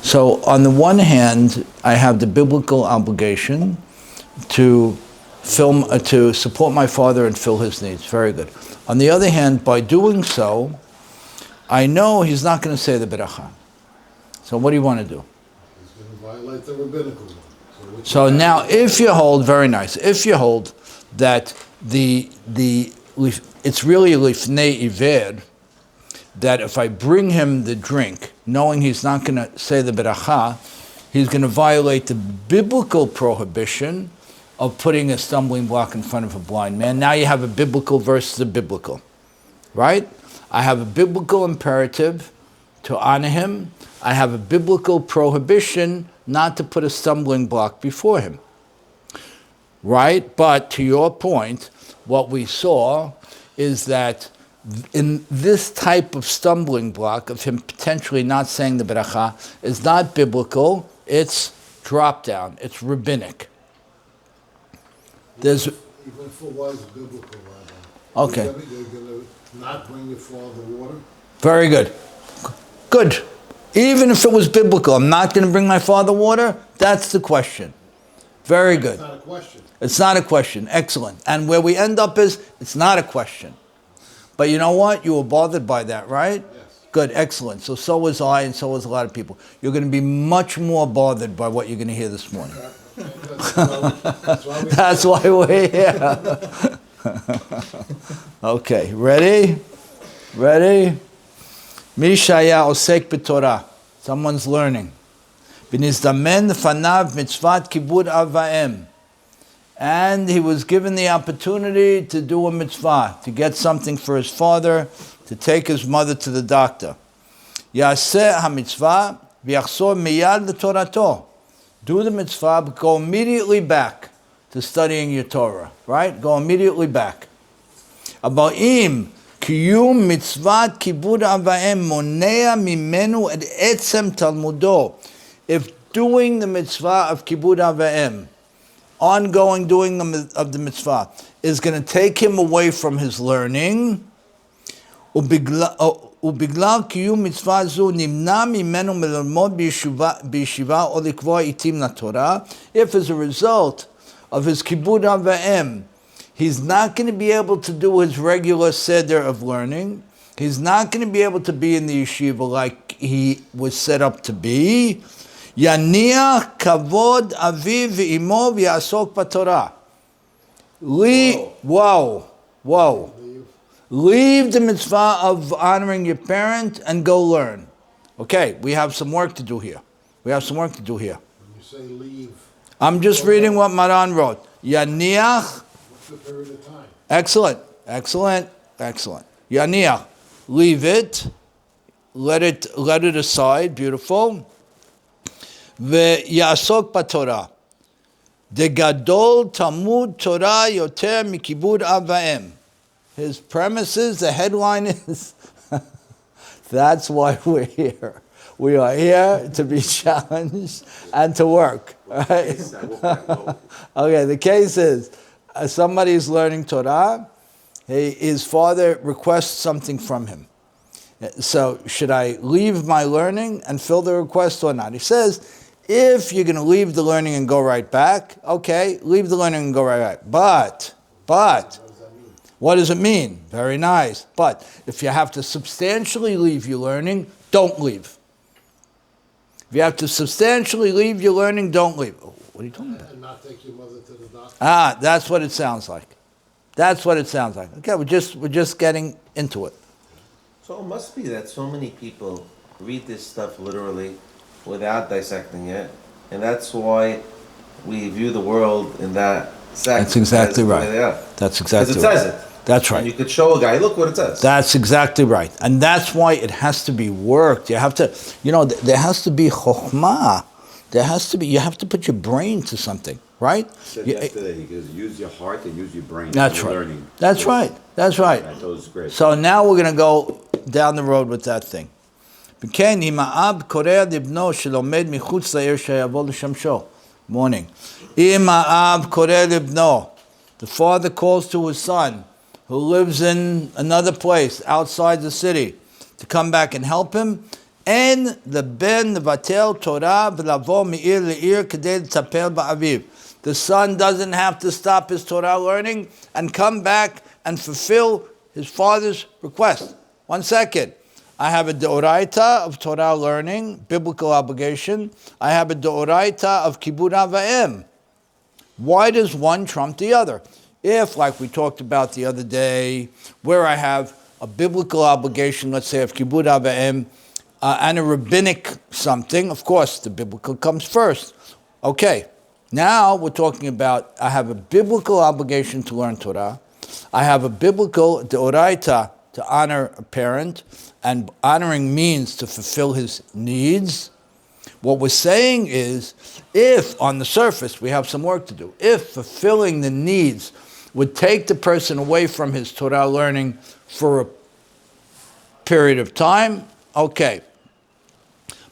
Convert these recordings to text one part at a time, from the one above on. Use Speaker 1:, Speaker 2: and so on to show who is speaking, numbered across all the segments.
Speaker 1: So on the one hand, I have the biblical obligation to support my father and fill his needs. Very good. On the other hand, by doing so, I know he's not going to say the beracha. So what do you want to do?
Speaker 2: He's going to violate the rabbinical one.
Speaker 1: So now, if you hold, very nice, if you hold that it's really lifnei iver, that if I bring him the drink, knowing he's not going to say the beracha, he's going to violate the biblical prohibition of putting a stumbling block in front of a blind man. Now you have a biblical versus a biblical, right? I have a biblical imperative to honor him. I have a biblical prohibition not to put a stumbling block before him, right? But to your point, what we saw is that in this type of stumbling block of him potentially not saying the beracha is not biblical, it's drop down, it's rabbinic.
Speaker 2: Even if it was biblical, Rabbi.
Speaker 1: Okay.
Speaker 2: You're going to not bring your father water?
Speaker 1: Very good. Good. Even if it was biblical, I'm not going to bring my father water? That's the question. Very good.
Speaker 2: It's not a question.
Speaker 1: It's not a question. Excellent. And where we end up is, it's not a question. But you know what? You were bothered by that, right?
Speaker 2: Yes.
Speaker 1: Good. Excellent. So was I, and so was a lot of people. You're going to be much more bothered by what you're going to hear this morning. That's why we're here. Okay. Ready? Ready? Mishaya osek b'Torah. Someone's learning. B'nizdamen fanav mitzvat kibud avaim. And he was given the opportunity to do a mitzvah, to get something for his father, to take his mother to the doctor. Yaseh ha-mitzvah v'yachzor miyad l'torato. Do the mitzvah, but go immediately back to studying your Torah, right? Go immediately back. Aba'im kiyum mitzvat kibud avaim monea mimenu et etzem talmudo. If doing the mitzvah of kibud avaim, ongoing doing of the mitzvah, is going to take him away from his learning, ובגלל קיום מצווה זו נמנע ממנו מללמוד בישיבה או לקבוע עיתים לתורה, if as a result of his kibud avaim, he's not going to be able to do his regular seder of learning, he's not going to be able to be in the yeshiva like he was set up to be, יניח כבוד אביו ואמו ויעסוק בתורה. Whoa. Leave the mitzvah of honoring your parent and go learn. Okay, we have some work to do here.
Speaker 2: When you say leave,
Speaker 1: I'm just reading what Maran wrote. Yaniach.
Speaker 2: what's the period of time?
Speaker 1: Excellent. Yaniach. Leave it. Let it aside. Beautiful. Ve'yasok b'Torah. Degadol Talmud Torah yoter mikibud avaim. His premises, the headline is, that's why we're here. We are here to be challenged and to work. Right? Okay, the case is, somebody is learning Torah, his father requests something from him. So, should I leave my learning and fill the request or not? He says, if you're going to leave the learning and go right back, okay, leave the learning and go right back. But, what does it mean? Very nice. But if you have to substantially leave your learning, don't leave. If you have to substantially leave your learning, don't leave. Oh, what are you talking about?
Speaker 2: And not take your mother to the doctor.
Speaker 1: That's what it sounds like. Okay, we're just getting into it.
Speaker 3: So it must be that so many people read this stuff literally without dissecting it, and that's why we view the world in that sect.
Speaker 1: That's exactly right. That's exactly right.
Speaker 3: Because it says it.
Speaker 1: That's right.
Speaker 3: And you could show a guy, look what it says.
Speaker 1: That's exactly right. And that's why it has to be worked. You have to, there has to be chokhmah. You have to put your brain to something, right?
Speaker 4: He said yesterday, he goes, use your heart and use your brain.
Speaker 1: That's right.
Speaker 4: Learning.
Speaker 1: That's right.
Speaker 4: I thought it was great.
Speaker 1: So now we're going to go down the road with that thing. Morning. The father calls to his son, who lives in another place outside the city, to come back and help him. אין לבן לבטל תורה ולבוא מעיר לעיר כדי לטפל באביו. The son doesn't have to stop his Torah learning and come back and fulfill his father's request. 1 second. I have a deoraita of Torah learning, biblical obligation. I have a deoraita of kibud av va'em. Why does one trump the other? If, like we talked about the other day, where I have a biblical obligation, let's say of kibud av va'em, and a rabbinic something, of course, the biblical comes first. Okay, now we're talking about, I have a biblical obligation to learn Torah. I have a biblical deoraita to honor a parent, and honoring means to fulfill his needs. What we're saying is, if on the surface we have some work to do, if fulfilling the needs would take the person away from his Torah learning for a period of time, okay.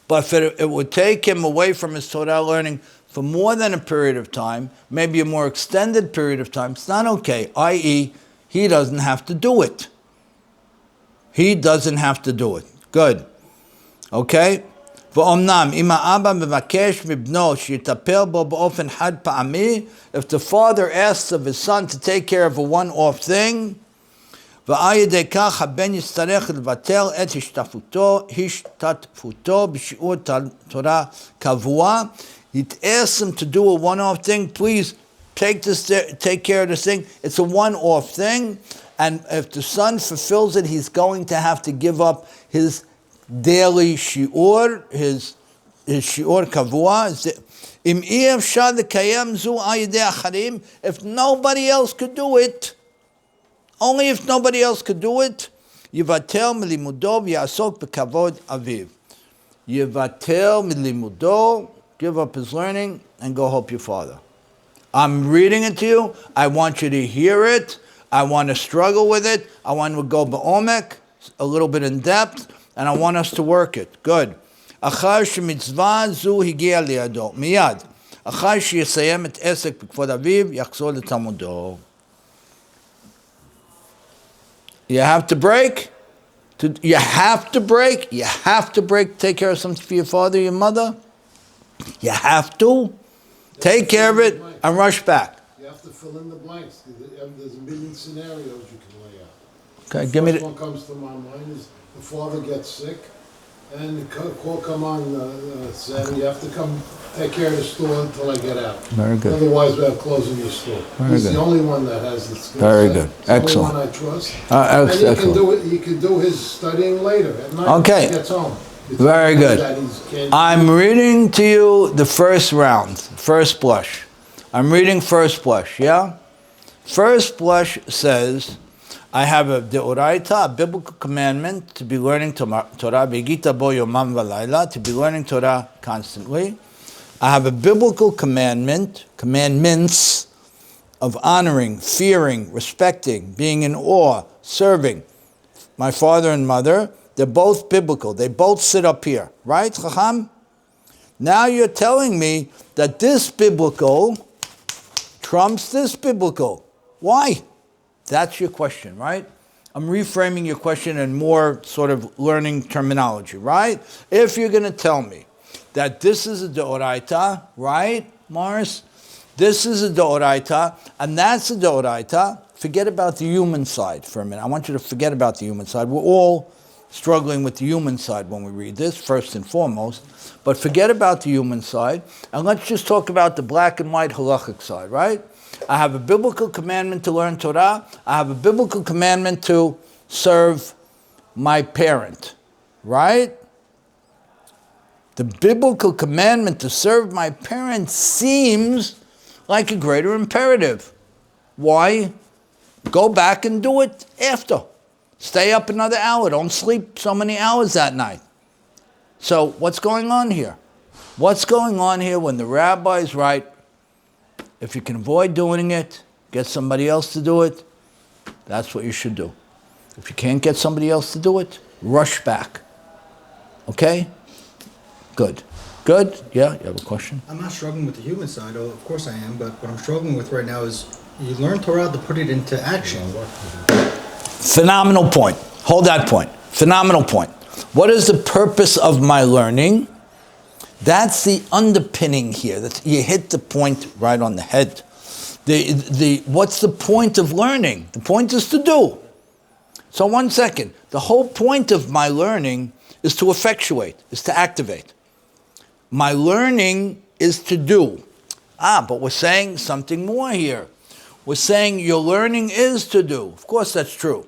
Speaker 1: But if it would take him away from his Torah learning for more than a period of time, maybe a more extended period of time, it's not okay, i.e., he doesn't have to do it. He doesn't have to do it. Good. Okay? ואומנם, אם האבא מבקש מבנו שיטפל בו באופן חד פעמי, if the father asks of his son to take care of a one-off thing, ועל ידי כך הבן יצטרך לבטל את השתתפותו בשיעור תורה קבוע, it asks him to do a one-off thing, please take care of this thing. It's a one-off thing, and if the son fulfills it, he's going to have to give up his daily shiur, his shiur kavua. If nobody else could do it, only if nobody else could do it, yivatel milimudo v'yasok bekavod aviv. Yivatel milimudo, give up his learning and go help your father. I'm reading it to you. I want you to hear it. I want to struggle with it. I want to go ba'omek, a little bit in depth, and I want us to work it. Good. Achar shemitzvah zu higia liado. Miyad. Achar sheyasayem et esek b'kvod aviv, yachzor letalmudo. You have to break. You have to break. Take care of something for your father, your mother. You have to. Take care of it and rush back.
Speaker 2: You have to fill in the blanks. There's a million scenarios you can lay out.
Speaker 1: Okay,
Speaker 2: The first one comes to my mind is the father gets sick, and the call come on, Sam, you have to come take care of the store until I get out.
Speaker 1: Very good.
Speaker 2: Otherwise, we have closing the store. He's the only one that has the skill
Speaker 1: Very
Speaker 2: set.
Speaker 1: good.
Speaker 2: He's the
Speaker 1: Excellent.
Speaker 2: only one I trust. And he can
Speaker 1: Excellent.
Speaker 2: do it. He can do his studying later at night.
Speaker 1: Okay.
Speaker 2: When he gets home. It's
Speaker 1: Very
Speaker 2: not
Speaker 1: good.
Speaker 2: that he can't-
Speaker 1: I'm reading to you the first round, first blush. I'm reading first blush, yeah? First blush says, I have a deoraita, a biblical commandment to be learning Torah, v'gita bo yomam v'layla, to be learning Torah constantly. I have a biblical commandments of honoring, fearing, respecting, being in awe, serving my father and mother. They're both biblical. They both sit up here, right, Chacham? Now you're telling me that this biblical trumps this biblical. Why? That's your question, right? I'm reframing your question in more sort of learning terminology, right? If you're going to tell me that this is a deoraita, right, Morris? This is a deoraita, and that's a deoraita. Forget about the human side for a minute. I want you to forget about the human side. We're all struggling with the human side when we read this, first and foremost. But forget about the human side, and let's just talk about the black and white halachic side, right? I have a biblical commandment to learn Torah. I have a biblical commandment to serve my parent, right? The biblical commandment to serve my parent seems like a greater imperative. Why? Go back and do it after. Stay up another hour. Don't sleep so many hours that night. So what's going on here? What's going on here when the rabbi's right? If you can avoid doing it, get somebody else to do it, that's what you should do. If you can't get somebody else to do it, rush back. Okay? Good. Good? Yeah, you have a question?
Speaker 5: I'm not struggling with the human side, of course I am, but what I'm struggling with right now is you learn Torah to put it into action.
Speaker 1: Phenomenal point. Hold that point. Phenomenal point. What is the purpose of my learning? That's the underpinning here. You hit the point right on the head. What's the point of learning? The point is to do. So 1 second. The whole point of my learning is to effectuate, is to activate. My learning is to do. But we're saying something more here. We're saying your learning is to do. Of course that's true.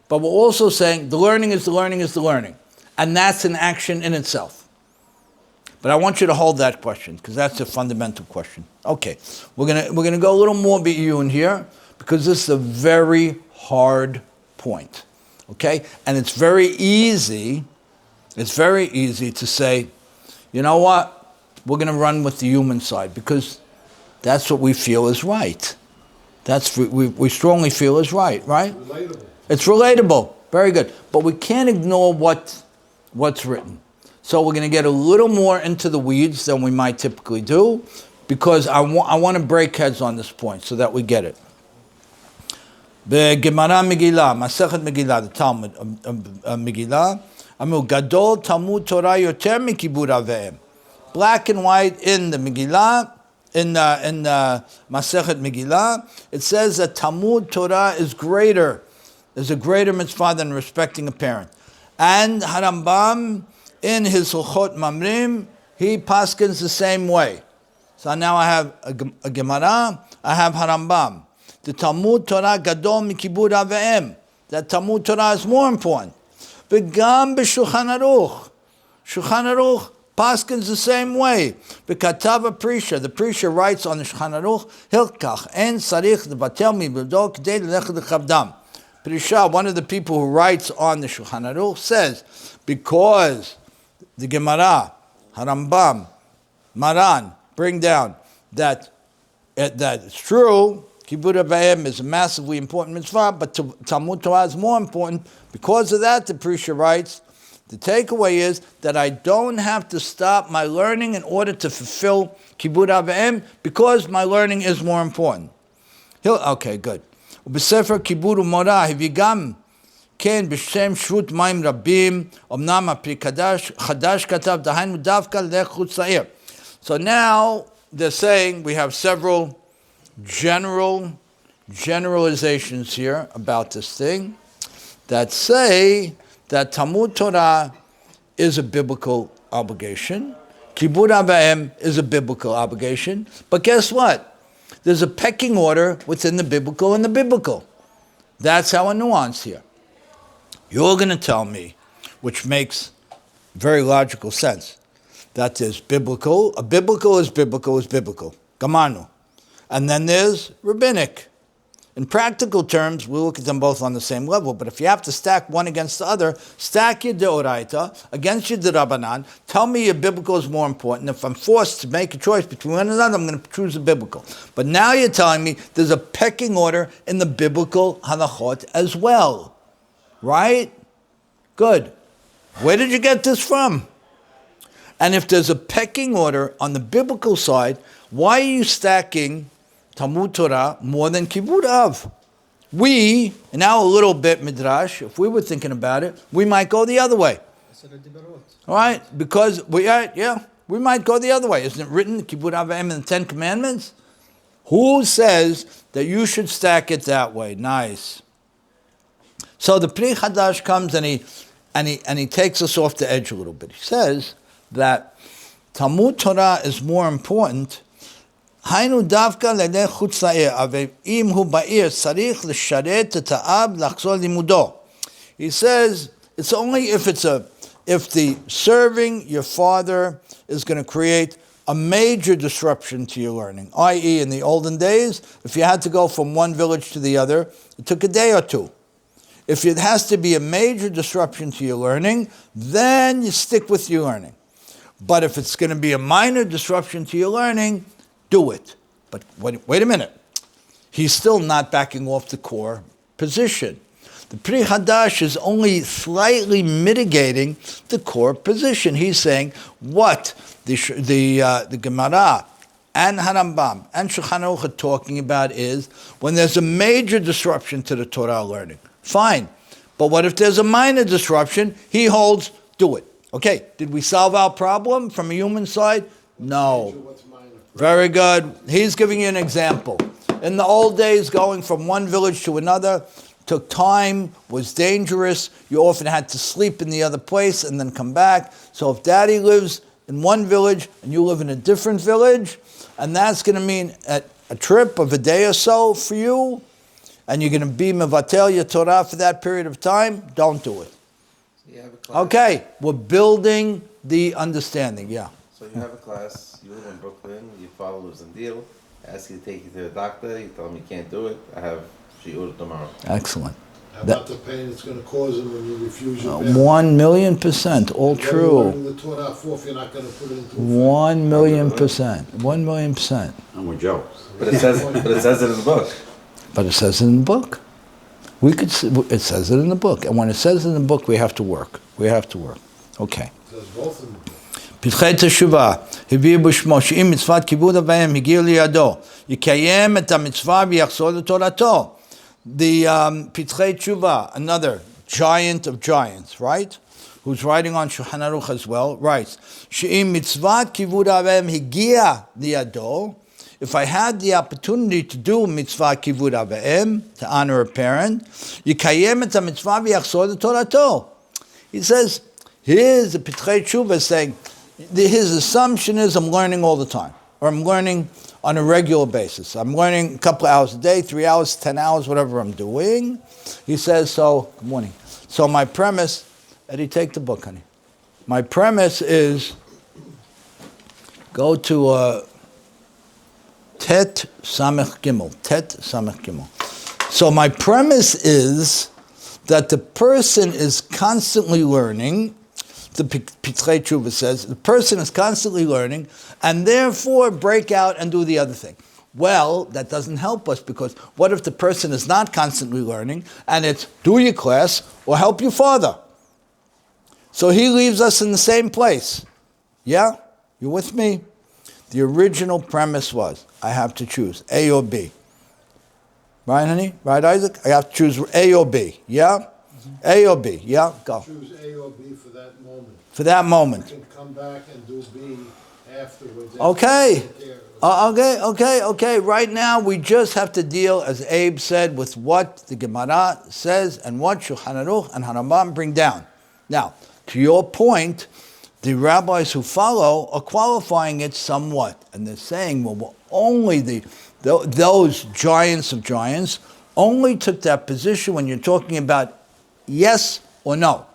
Speaker 1: But we're also saying the learning is the learning is the learning. And that's an action in itself. But I want you to hold that question, because that's a fundamental question. Okay, we're gonna go a little more in here, because this is a very hard point. Okay? And it's very easy to say, you know what? We're gonna run with the human side, because that's what we feel is right. That's we strongly feel is right?
Speaker 2: Relatable.
Speaker 1: It's relatable. Very good. But we can't ignore what's written. So we're going to get a little more into the weeds than we might typically do, because I want to break heads on this point so that we get it. Gemara Megillah, Masechet Megillah, the Talmud Megillah, Amil Gadol Talmud Torah Yoter Mikibud Aveim. Black and white in the Megillah, in Masechet Megillah, it says that Talmud Torah is greater. There's a greater mitzvah than respecting a parent. And Harambam, in his Hilchot Mamrim, he paskins the same way. So now I have a Gemara, I have Harambam. The Talmud Torah Gadol Mikibud Aveim. That Talmud Torah is more important. V'gam b'Shulchan Aruch. Shulchan Aruch paskins the same way. V'katav Prisha. The Prisha writes on the Shulchan Aruch, Hilkach en sarich levatel mibudo k'dei lelech lechavdam. Prisha, one of the people who writes on the Shulchan Aruch, says, because the Gemara, Harambam, Maran, bring down that it's true, Kibbud Avayim is a massively important mitzvah, but Talmud Torah is more important. Because of that, the Prisha writes, the takeaway is that I don't have to stop my learning in order to fulfill Kibbud Avayim, because my learning is more important. Okay, good. ובספר כיבוד ומורה הביא גם כן בשם שבות מים רבים, אמנם הפרי חדש כתב, דהיינו דווקא לחוץ לעיר. So now they're saying we have several generalizations here about this thing that say that Talmud Torah is a biblical obligation, Kibbud Avayim is a biblical obligation, but guess what? There's a pecking order within the biblical and the biblical. That's our nuance here. You're going to tell me, which makes very logical sense, that there's biblical. A biblical is biblical is biblical. Gamanu. And then there's rabbinic. In practical terms, we look at them both on the same level, but if you have to stack one against the other, stack your deoraita against your derabanan, tell me your biblical is more important. If I'm forced to make a choice between one and another, I'm going to choose the biblical. But now you're telling me there's a pecking order in the biblical halachot as well. Right? Good. Where did you get this from? And if there's a pecking order on the biblical side, why are you stacking Talmud Torah more than Kibbud Av? We, now a little bit midrash, if we were thinking about it, we might go the other way. All right? Because we might go the other way. Isn't it written, Kibbud Av in the Ten Commandments? Who says that you should stack it that way? Nice. So the Pri Chadash comes and he takes us off the edge a little bit. He says that Talmud Torah is more important. היינו דווקא לידי חוץ לעיר, אבל אם הוא בעיר צריך לשרת את האב לחזור לימודו. He says, it's only if the serving your father is going to create a major disruption to your learning. I.e., in the olden days, if you had to go from one village to the other, it took a day or two. If it has to be a major disruption to your learning, then you stick with your learning. But if it's going to be a minor disruption to your learning, do it. But wait a minute. He's still not backing off the core position. The Pri Hadash is only slightly mitigating the core position. He's saying what the Gemara and Harambam and Shulchan Aruch are talking about is when there's a major disruption to the Torah learning. Fine. But what if there's a minor disruption? He holds, do it. Okay, did we solve our problem from a human side? No.
Speaker 2: What's minor?
Speaker 1: Very good. He's giving you an example. In the old days, going from one village to another took time, was dangerous. You often had to sleep in the other place and then come back. So if daddy lives in one village and you live in a different village, and that's going to mean a trip of a day or so for you, and you're going to be mevatel your Torah for that period of time, don't do it.
Speaker 3: So you have a class.
Speaker 1: Okay, we're building the understanding, yeah.
Speaker 3: So you have a class, you live in Brooklyn, your father lives in Deal, ask you to take you to the doctor, you tell him you can't do it, I have shiur tomorrow.
Speaker 1: Excellent.
Speaker 2: How about the pain it's going to cause him when you refuse your
Speaker 1: 1,000,000%, all
Speaker 2: You're
Speaker 1: true.
Speaker 2: learning the Torah if you're not going to put it into
Speaker 1: 1,000,000%. 1,000,000%.
Speaker 4: I'm with Joe.
Speaker 3: But it says it in the book.
Speaker 1: But it says it in the book. It says it in the book. And when it says it in the book, we have to work. We have to work. Okay.
Speaker 2: It says both in the book.
Speaker 1: פתחי תשובה, הביא בשמו שאם מצוות כיבוד אב ואם הגיע לידו, יקיים את המצווה ויחזור לתורתו. The פתחי תשובה, another giant of giants, right? Who's writing on Shulchan Aruch as well, writes, שאם מצוות כיבוד אב ואם הגיע לידו, if I had the opportunity to do mitzvah kivud av va'em, to honor a parent, יקיים את המצווה ויחזור לתורתו. He says, here's the P'tchei Tshuva saying, his assumption is I'm learning all the time, or I'm learning on a regular basis. I'm learning a couple of hours a day, 3 hours, 10 hours, whatever I'm doing. He says, so, good morning. So my premise, Eddie, take the book, honey. My premise is, go to Tet Samech Gimel. Tet Samech Gimel. So my premise is that the person is constantly learning. The P'tchei Tshuva says the person is constantly learning, and therefore break out and do the other thing. Well, that doesn't help us, because what if the person is not constantly learning, and it's do your class or help your father? So he leaves us in the same place. Yeah? You with me? The original premise was, I have to choose A or B. Right, honey? Right, Isaac? I have to choose A or B. Yeah? Mm-hmm. A or B. Yeah? Go.
Speaker 2: Choose A or B for that moment.
Speaker 1: For that moment.
Speaker 2: You can come back and do B afterwards.
Speaker 1: Okay. Okay. Right now, we just have to deal, as Abe said, with what the Gemara says and what Shulchan Aruch and Harambam bring down. Now, to your point, the rabbis who follow are qualifying it somewhat. And they're saying, well, only those giants of giants only took that position when you're talking about yes or no.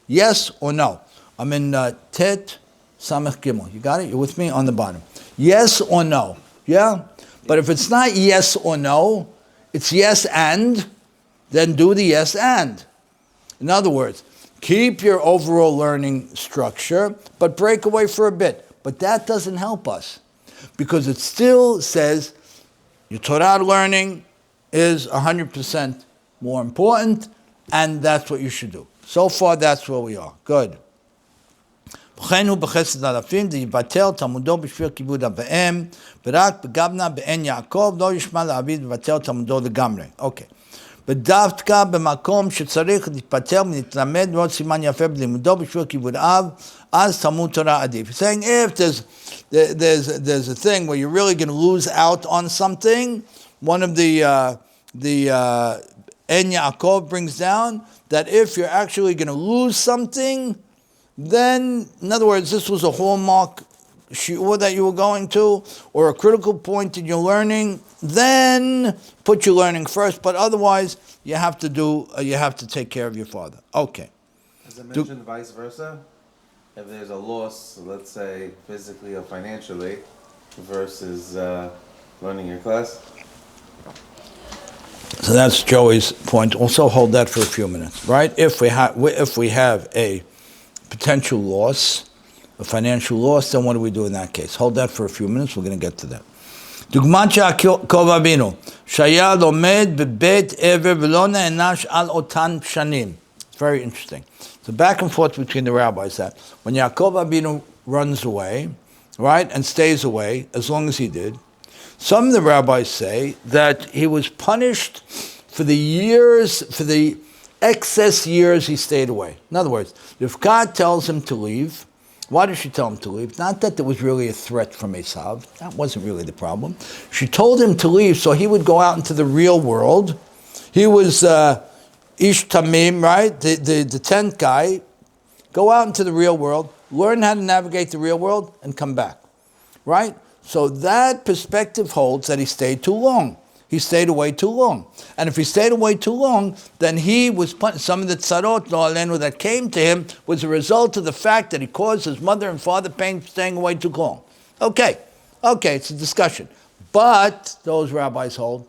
Speaker 1: Yes or no. I'm in Tet Samech Gimel. You got it? You're with me on the bottom. Yes or no. Yeah? But if it's not yes or no, it's yes and, then do the yes and. In other words, keep your overall learning structure, but break away for a bit. But that doesn't help us, because it still says your Torah learning is 100% more important, and that's what you should do. So far, that's where we are. Good. וכן הוא בחסד אלפים, דיבטל תלמודו בשביל כיבוד אב ואם, ורק בגבנה בעין יעקב לא ישמע לעביד ובטל תלמודו לגמרי. אוקיי. ודווקא במקום שצריך להתפטר ולהתלמד מאוד סימן יפה בלימודו בשביל כיבוד אב, אז תלמוד תורה עדיף. He's saying if there's a thing where you're really going to lose out on something, one of the En Yaakov brings down that if you're actually going to lose something, then, in other words, this was a hallmark shiur that you were going to, or a critical point in your learning, then put your learning first. But otherwise, you have to take care of your father. Okay.
Speaker 3: As I mentioned, vice versa. If there's a loss, let's say physically or financially, versus learning your class.
Speaker 1: So that's Joey's point. Also hold that for a few minutes, right? If we have a potential loss, a financial loss, then what do we do in that case? Hold that for a few minutes. We're going to get to that. דוגמת יעקב אבינו, שהיה לומד בבית עבר ולא נענש על אותן שנים. It's very interesting. So back and forth between the rabbis that when Yaakov Avinu runs away, right, and stays away, as long as he did, some of the rabbis say that he was punished for the years, for the excess years he stayed away. In other words, Rivka tells him to leave. Why did she tell him to leave? Not that there was really a threat from Esav. That wasn't really the problem. She told him to leave so he would go out into the real world. He was Ish Tamim, right? The tent guy. Go out into the real world, learn how to navigate the real world, and come back, right? So that perspective holds that he stayed too long. He stayed away too long. And if he stayed away too long, then he was some of the tzarot no that came to him was a result of the fact that he caused his mother and father pain for staying away too long. Okay, it's a discussion. But those rabbis hold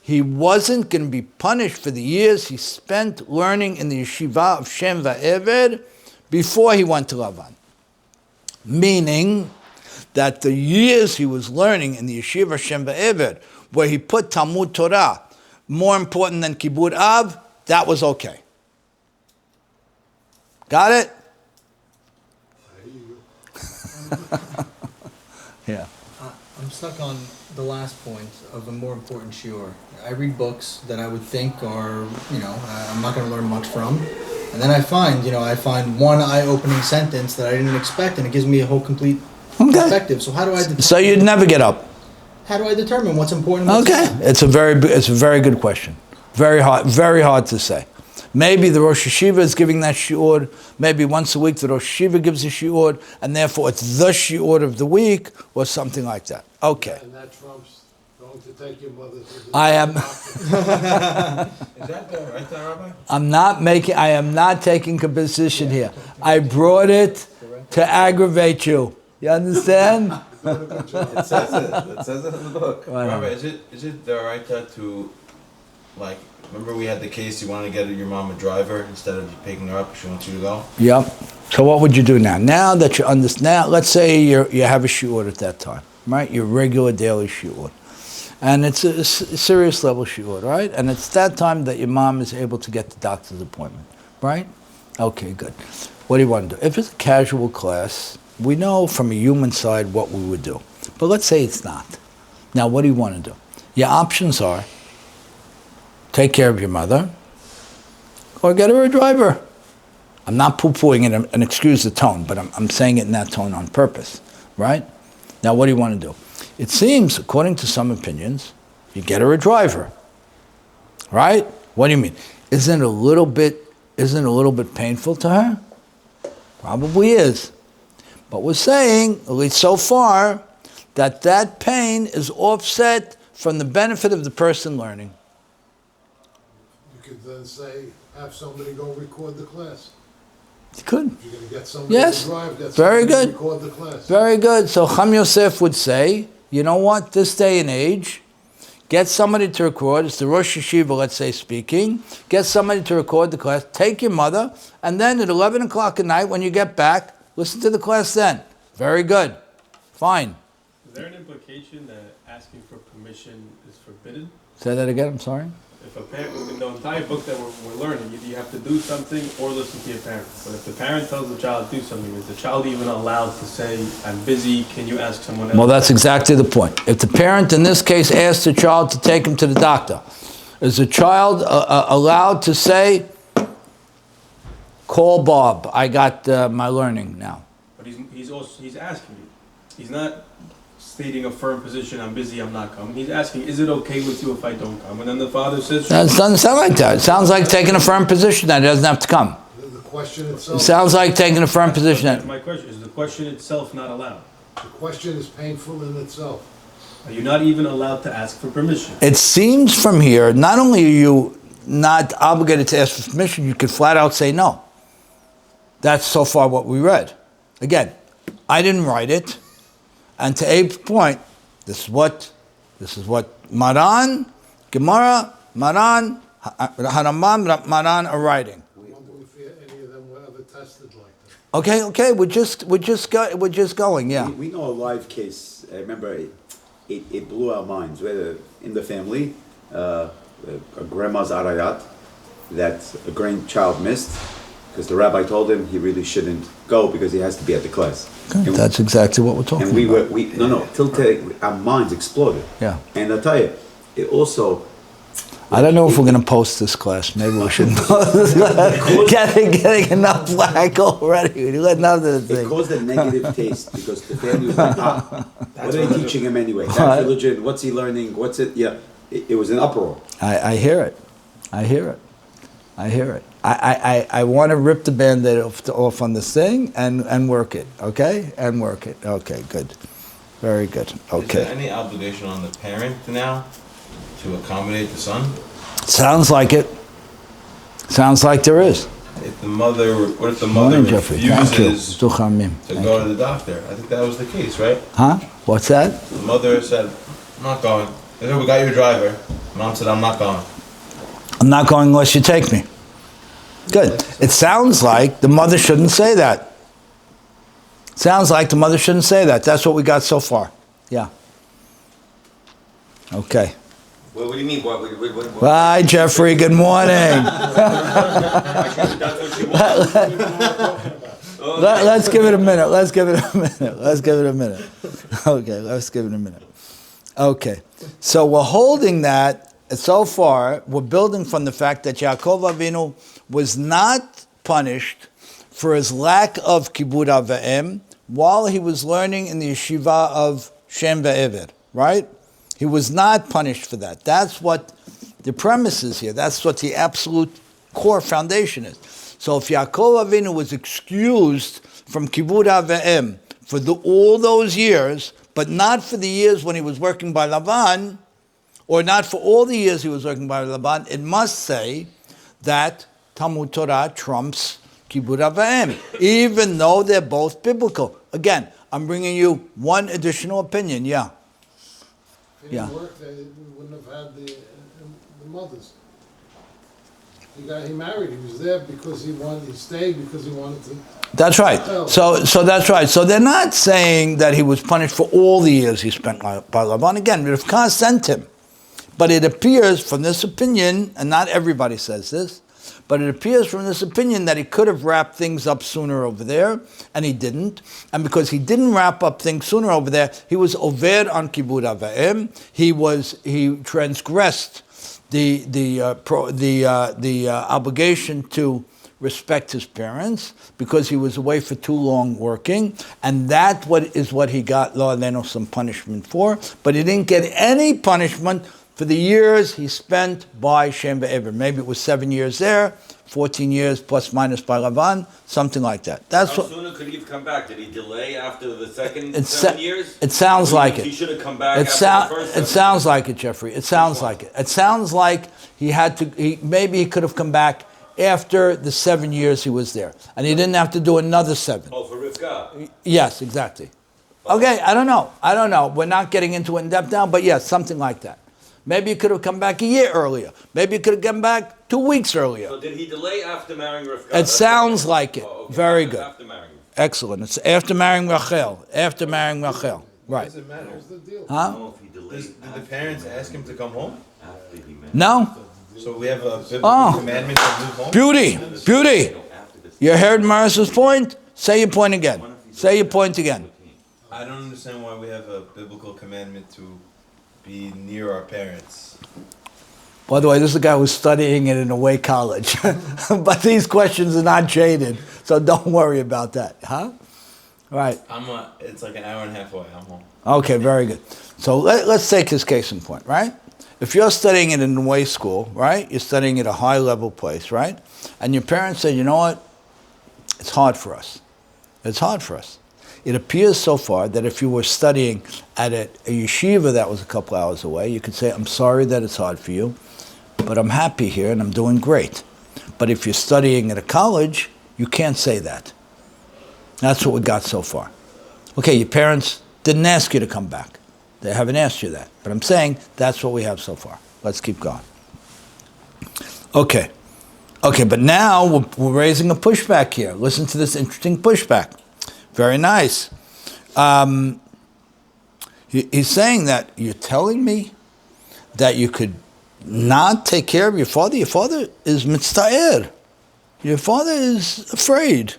Speaker 1: he wasn't going to be punished for the years he spent learning in the yeshiva of Shem Va'eved before he went to Lavan. Meaning that the years he was learning in the yeshiva of Shem Va'eved, where he put Talmud Torah more important than Kibud Av, that was okay. Got it? Yeah.
Speaker 5: I'm stuck on the last point of a more important shiur. I read books that I would think are, I'm not going to learn much from. And then I find one eye-opening sentence that I didn't expect, and it gives me a whole complete perspective. So how do I determine?
Speaker 1: So you'd never get up.
Speaker 5: How do I determine what's important? And what's not?
Speaker 1: It's a very good question. Very hard to say. Maybe the Rosh Hashiva is giving that shiur. Maybe once a week the Rosh Hashiva gives a shiur, and therefore it's the shiur of the week, or something like that. Okay.
Speaker 2: And that trumps going to take your mother to the
Speaker 1: I am.
Speaker 3: Is that the right there, Rabbi?
Speaker 1: I am not taking a position here. I brought it to aggravate you. You understand?
Speaker 3: It says it in the book.
Speaker 1: Right.
Speaker 3: Rabbi, is it the right to, like, remember we had the case you wanted to get your mom a driver instead of picking her up, she wants you to go?
Speaker 1: Yep. So what would you do now? Now that you understand, now let's say you have a shiur at that time, right? Your regular daily shiur. And it's a serious level shiur, right? And it's that time that your mom is able to get the doctor's appointment, right? Okay, good. What do you want to do? If it's a casual class, we know from a human side what we would do. But let's say it's not. Now, what do you want to do? Your options are take care of your mother or get her a driver. I'm not poo-pooing it and excuse the tone, but I'm saying it in that tone on purpose, right? Now, what do you want to do? It seems, according to some opinions, you get her a driver, right? What do you mean? Isn't it a little bit painful to her? Probably is. But we're saying, at least so far, that pain is offset from the benefit of the person learning.
Speaker 2: You could then say, have somebody go record the class.
Speaker 1: You could.
Speaker 2: You're going to get somebody
Speaker 1: Yes.
Speaker 2: to drive, get
Speaker 1: Very
Speaker 2: somebody
Speaker 1: good.
Speaker 2: to record the class.
Speaker 1: Very good. So Cham Yosef would say, you know what, this day and age, get somebody to record, it's the Rosh Hashiva, let's say, speaking, get somebody to record the class, take your mother, and then at 11 o'clock at night, when you get back, listen to the class then. Very good. Fine.
Speaker 6: Is there an implication that asking for permission is forbidden?
Speaker 1: Say that again, I'm sorry.
Speaker 6: If a parent, in the entire book that we're learning, either you have to do something or listen to your parents. But if the parent tells the child to do something, is the child even allowed to say, I'm busy, can you ask someone else?
Speaker 1: Well, that's exactly the point. If the parent, in this case, asks the child to take him to the doctor, is the child allowed to say, call Bob, I got my learning now?
Speaker 6: But he's asking you. He's not stating a firm position, I'm busy, I'm not coming. He's asking, is it okay with you if I don't come? And then the father says,
Speaker 1: That doesn't sound like that. It sounds like taking a firm position that he doesn't have to come.
Speaker 2: The question
Speaker 1: It
Speaker 2: itself,
Speaker 1: sounds like taking a firm position
Speaker 6: That's
Speaker 1: that...
Speaker 6: my question. Is the question itself not allowed?
Speaker 2: the question is painful in itself.
Speaker 6: Are you not even allowed to ask for permission?
Speaker 1: It seems from here, not only are you not obligated to ask for permission, you could flat out say no. That's so far what we read. Again, I didn't write it. And to Abe's point, this is what Maran, Gemara, Maran, Harambam, Maran are writing.
Speaker 2: I wonder if any of them were ever tested like that.
Speaker 1: Okay, we're just going, yeah.
Speaker 4: We know a live case. I remember it blew our minds. We had in the family a grandma's arayat that a grandchild missed because the rabbi told him he really shouldn't go because he has to be at the class.
Speaker 1: Okay, that's exactly what we're talking
Speaker 4: And
Speaker 1: about.
Speaker 4: till today, our minds exploded.
Speaker 1: Yeah.
Speaker 4: And I'll tell you, it also,
Speaker 1: I don't know if we're going to post this class. Maybe we shouldn't post this class. Getting enough flack already. We let enough of the
Speaker 4: It
Speaker 1: thing.
Speaker 4: caused a negative taste because the family was like, what are they teaching him anyway? That's religion. What's he learning? What's it? Yeah, it was an uproar.
Speaker 1: I hear it. I hear it. I hear it. I want to rip the Band-Aid off on this thing and work it, okay? And work it. Okay, good. Very good. Okay.
Speaker 3: Is there any obligation on the parent now to accommodate the son?
Speaker 1: Sounds like it. Sounds like there is.
Speaker 3: If the mother, what if the mother
Speaker 1: Morning, Jeffrey. Thank you.
Speaker 3: refuses
Speaker 1: Duchamim.
Speaker 3: to go to the doctor? I think that was the case, right?
Speaker 1: Huh? What's that?
Speaker 3: The mother said, I'm not going. They said, we got your driver. Mom said, I'm not going.
Speaker 1: I'm not going unless you take me. Good. It sounds like the mother shouldn't say that. Sounds like the mother shouldn't say that. That's what we got so far. Yeah. Okay.
Speaker 7: Well, what do you mean? What?
Speaker 1: Bye, Jeffrey. Good morning. Let's give it a minute. Let's give it a minute. Let's give it a minute. Okay, let's give it a minute. Okay. So we're holding that so far. We're building from the fact that Yaakov Avinu was not punished for his lack of kibud av va'em while he was learning in the yeshiva of Shem ve'ever, right? He was not punished for that. That's what the premise is here. That's what the absolute core foundation is. So if Yaakov Avinu was excused from kibud av va'em for all those years, but not for the years when he was working by Lavan, or not for all the years he was working by Laban, it must say that Talmud Torah trumps Kibud av va'em, even though they're both biblical. Again, I'm bringing you one additional opinion. Yeah.
Speaker 2: If he didn't work, they wouldn't have had the mothers. He married. He was there because he stayed because he wanted to.
Speaker 1: That's right. So that's right. So they're not saying that he was punished for all the years he spent by Laban. Again, Rivka sent him. But it appears from this opinion, and not everybody says this, but it appears from this opinion that he could have wrapped things up sooner over there, and he didn't. And because he didn't wrap up things sooner over there, he was over on kibud av va'em. He transgressed the obligation to respect his parents because he was away for too long working, and that is what he got lo aleno some punishment for. But he didn't get any punishment for the years he spent by Shem ve'ever. Maybe it was 7 years there, 14 years plus minus by Lavan, something like that. That's
Speaker 7: How
Speaker 1: what.
Speaker 7: sooner could he have come back? Did he delay after the second
Speaker 1: It
Speaker 7: 7 years?
Speaker 1: It sounds like it.
Speaker 7: He should have come back
Speaker 1: It,
Speaker 7: after the first 7
Speaker 1: sounds like it, Jeffrey. It sounds like it. It sounds like he had to. Maybe he could have come back after the 7 years he was there, and he didn't have to do another 7.
Speaker 7: Oh, for Rivka.
Speaker 1: Yes, exactly. Okay, I don't know. We're not getting into it in depth now, but yes, something like that. Maybe he could have come back a year earlier. Maybe he could have come back 2 weeks earlier.
Speaker 7: So did he delay after marrying Rivka?
Speaker 1: It sounds like it.
Speaker 7: Oh, okay.
Speaker 1: Very good.
Speaker 7: After marrying.
Speaker 1: Excellent. It's after marrying Rachel. After marrying Rachel. Right.
Speaker 3: Does it matter?
Speaker 2: Here's the deal.
Speaker 1: Huh?
Speaker 7: Oh, if he delayed
Speaker 3: Did the parents ask him to come home?
Speaker 7: after he married.
Speaker 1: No?
Speaker 3: So we have a biblical
Speaker 1: Oh.
Speaker 3: commandment to move home?
Speaker 1: Beauty. Beauty.
Speaker 7: After this.
Speaker 1: You heard Marissa's point? Say your point again. Say your point again.
Speaker 3: I don't understand why we have a biblical commandment to be near our parents.
Speaker 1: By the way, this is a guy who's studying it in a way college. But these questions are not jaded, so don't worry about that. Huh? Right.
Speaker 3: It's like an hour and a half away. I'm home.
Speaker 1: Okay, very good. So let's take his case in point, right? If you're studying it in a way school, right? You're studying at a high level place, right? And your parents say, you know what? It's hard for us. It's hard for us. It appears so far that if you were studying at a yeshiva that was a couple hours away, you could say, I'm sorry that it's hard for you, but I'm happy here and I'm doing great. But if you're studying at a college, you can't say that. That's what we got so far. Okay, your parents didn't ask you to come back. They haven't asked you that. But I'm saying that's what we have so far. Let's keep going. Okay, but now we're raising a pushback here. Listen to this interesting pushback. Very nice. He's saying that you're telling me that you could not take care of your father. Your father is mitztaer. Your father is afraid.